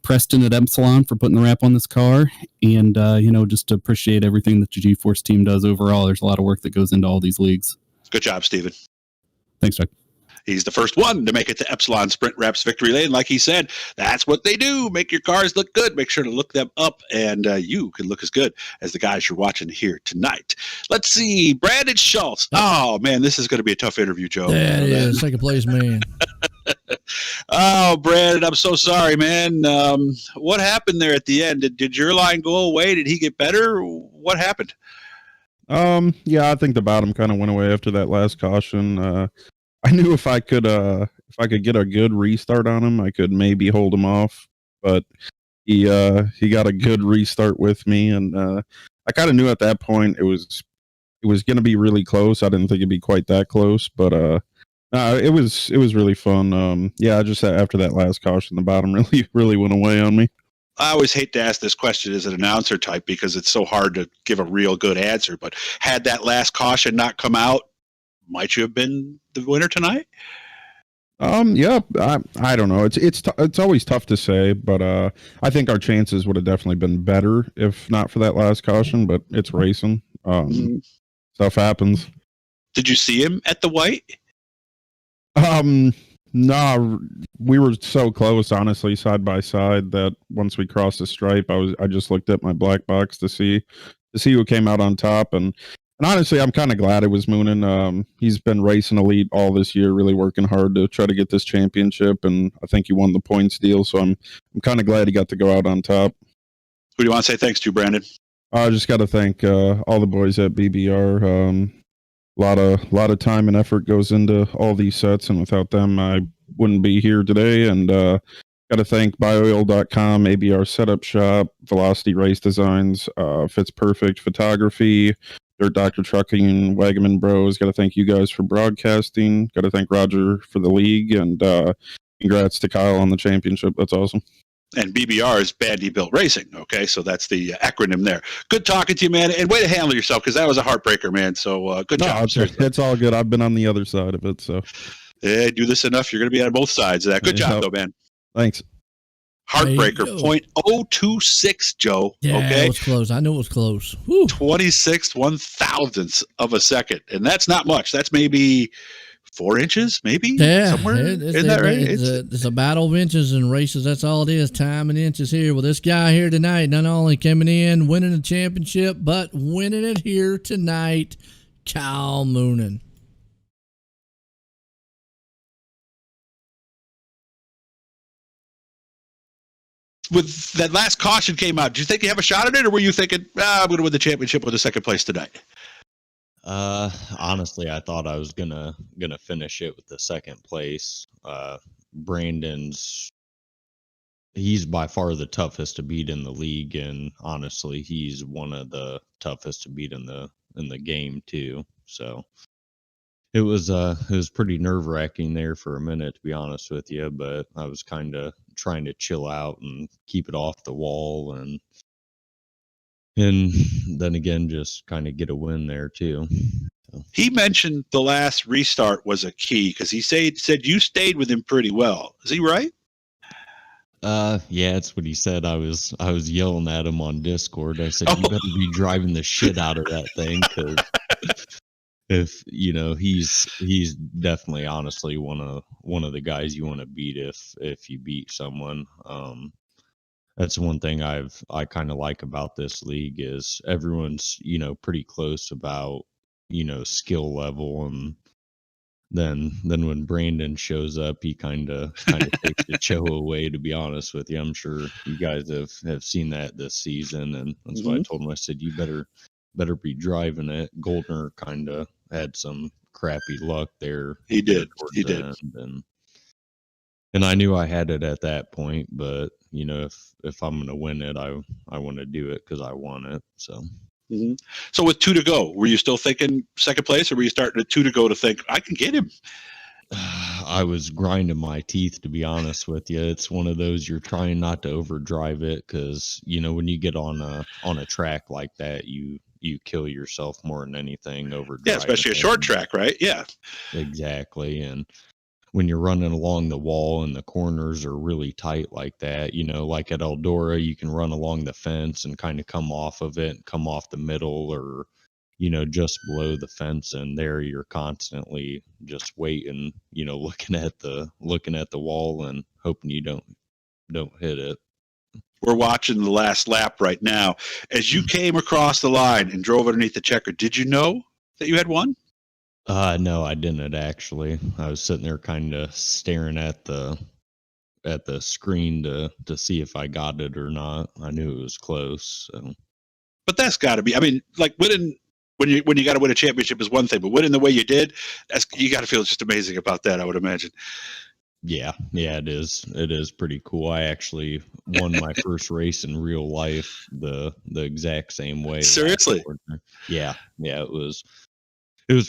Preston at Epsilon for putting the wrap on this car. And, just to appreciate everything that the GForce team does overall. There's a lot of work that goes into all these leagues. Good job, Steven. Thanks, Chuck. He's the first one to make it to Epsilon Sprint Wraps Victory Lane. Like he said, that's what they do. Make your cars look good. Make sure to look them up, and you can look as good as the guys you're watching here tonight. Let's see. Brandon Schultz. Oh, man, this is going to be a tough interview, Joe. That is. Second place, man. Oh, Brandon, I'm so sorry, man. What happened there at the end? Did your line go away? Did he get better? What happened? I think the bottom kind of went away after that last caution. I knew if I could get a good restart on him, I could maybe hold him off. But he got a good restart with me, and I kind of knew at that point it was going to be really close. I didn't think it'd be quite that close, but it was really fun. Yeah, just after that last caution, the bottom really went away on me. I always hate to ask this question as an announcer type because it's so hard to give a real good answer. But had that last caution not come out, might you have been the winner tonight? Yeah, I don't know. It's always tough to say, but I think our chances would have definitely been better if not for that last caution. But it's racing. Stuff happens. Did you see him at the white? No, we were so close, honestly, side by side, that once we crossed the stripe, I just looked at my black box to see who came out on top, and honestly, I'm kind of glad it was Moonen. He's been racing elite all this year, really working hard to try to get this championship, and I think he won the points deal, so I'm kind of glad he got to go out on top. Who do you want to say thanks to, Brandon? I just got to thank all the boys at BBR. A lot of time and effort goes into all these sets, and without them, I wouldn't be here today. And got to thank BioIL.com, ABR Setup Shop, Velocity Race Designs, Fits Perfect Photography, Dirt Doctor Trucking, Wagaman Bros. Got to thank you guys for broadcasting. Got to thank Roger for the league, and congrats to Kyle on the championship. That's awesome. And BBR is Bandy Built Racing. Okay, so that's the acronym there. Good talking to you, man, and way to handle yourself because that was a heartbreaker, man. So good job. It's all good. I've been on the other side of it, so yeah, do this enough, you're going to be on both sides of that. Good job, though, man. Thanks. Heartbreaker, 0.026, Joe. Yeah, okay, it was close. I knew it was close. 26 1/1000ths of a second, and that's not much. That's maybe 4 inches, maybe. Yeah, somewhere. Isn't that right? It's a battle of inches and races. That's all it is. Time and inches here. Well, this guy here tonight, not only coming in, winning the championship, but winning it here tonight, Kyle Moonen. With that last caution came out, do you think you have a shot at it, or were you thinking, I'm going to win the championship with the second place tonight? Honestly, I thought I was gonna finish it with the second place. He's by far the toughest to beat in the league, and honestly, he's one of the toughest to beat in the game too. So it was pretty nerve-wracking there for a minute, to be honest with you, but I was kind of trying to chill out and keep it off the wall, and then again, just kind of get a win there too. So. He mentioned the last restart was a key because he said you stayed with him pretty well. Is he right? Yeah, that's what he said. I was yelling at him on Discord. I said, "You better be driving the shit out of that thing, because if he's definitely, honestly, one of the guys you want to beat if you beat someone." That's one thing I kind of like about this league is everyone's, pretty close about, skill level. And then when Brandon shows up, he kind of takes the show away, to be honest with you. I'm sure you guys have seen that this season. And that's why I told him, I said, you better be driving it. Goldner kind of had some crappy luck there. He did. And I knew I had it at that point, but if I'm going to win it, I want to do it because I want it. So. Mm-hmm. So with 2 to go, were you still thinking second place, or were you starting at 2 to go to think I can get him? I was grinding my teeth, to be honest with you. It's one of those, you're trying not to overdrive it because when you get on a track like that, you kill yourself more than anything over. Yeah, especially a short track, right? Yeah, exactly. And when you're running along the wall and the corners are really tight like that, like at Eldora, you can run along the fence and kind of come off of it, come off the middle, or, just below the fence. And there you're constantly just waiting, looking at the wall and hoping you don't hit it. We're watching the last lap right now. As you came across the line and drove underneath the checker, did you know that you had won? No, I didn't actually. I was sitting there kind of staring at the screen to see if I got it or not. I knew it was close. So. But that's got to be. I mean, like winning when you got to win a championship is one thing, but winning the way you did, you got to feel just amazing about that. I would imagine. Yeah, it is. It is pretty cool. I actually won my first race in real life the exact same way. Seriously? Yeah, it was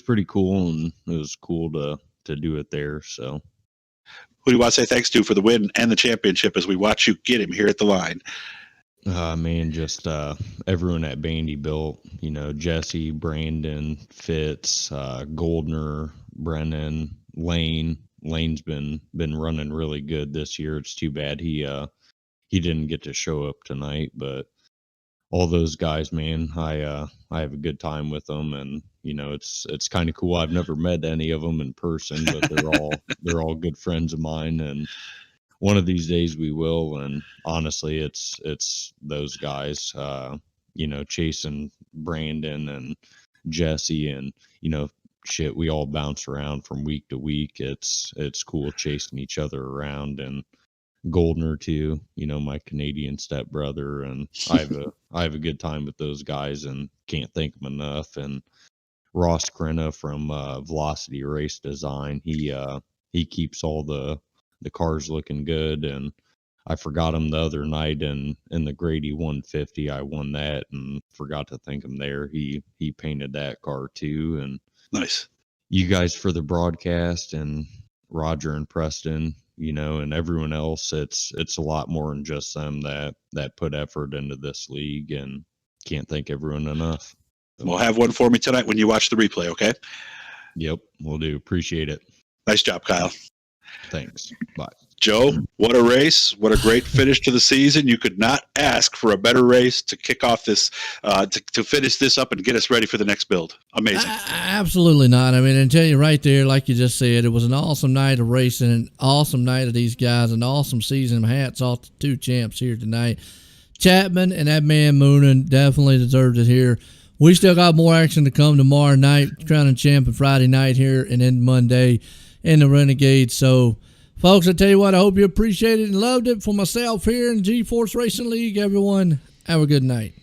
pretty cool, and it was cool to do it there. So, Who do you want to say thanks to for the win and the championship as we watch you get him here at the line? man, just everyone at Bandy Built, Jesse, Brandon, Fitz, Goldner, Brennan, Lane. Lane's been running really good this year. It's too bad he didn't get to show up tonight, but all those guys, man, I have a good time with them, and it's kind of cool. I've never met any of them in person, but they're all good friends of mine, and one of these days we will. And honestly, it's those guys, Chase and Brandon and Jesse, and shit, we all bounce around from week to week. It's cool chasing each other around, and Goldner too, my Canadian stepbrother, and I have a good time with those guys and can't thank them enough. And Ross Krenna from Velocity Race Design, he keeps all the cars looking good, and I forgot him the other night in the Grady 150. I won that and forgot to thank him there. He painted that car too. And Nice. You guys for the broadcast, and Roger and Preston, and everyone else, it's a lot more than just them that put effort into this league, and can't thank everyone enough. We'll have one for me tonight when you watch the replay, okay? Yep, we'll do. Appreciate it. Nice job, Kyle. Thanks. Bye. Joe, what a race. What a great finish to the season. You could not ask for a better race to kick off this, to finish this up and get us ready for the next build. Amazing. Absolutely not. I mean, I tell you right there, like you just said, it was an awesome night of racing, an awesome night of these guys, an awesome season. Hats off to two champs here tonight. Chapman and that man Moonen definitely deserved it here. We still got more action to come tomorrow night, crowning champ, and Friday night here, and then Monday in the Renegades. So, folks, I tell you what, I hope you appreciated and loved it. For myself here in the GForce Racing League, everyone, have a good night.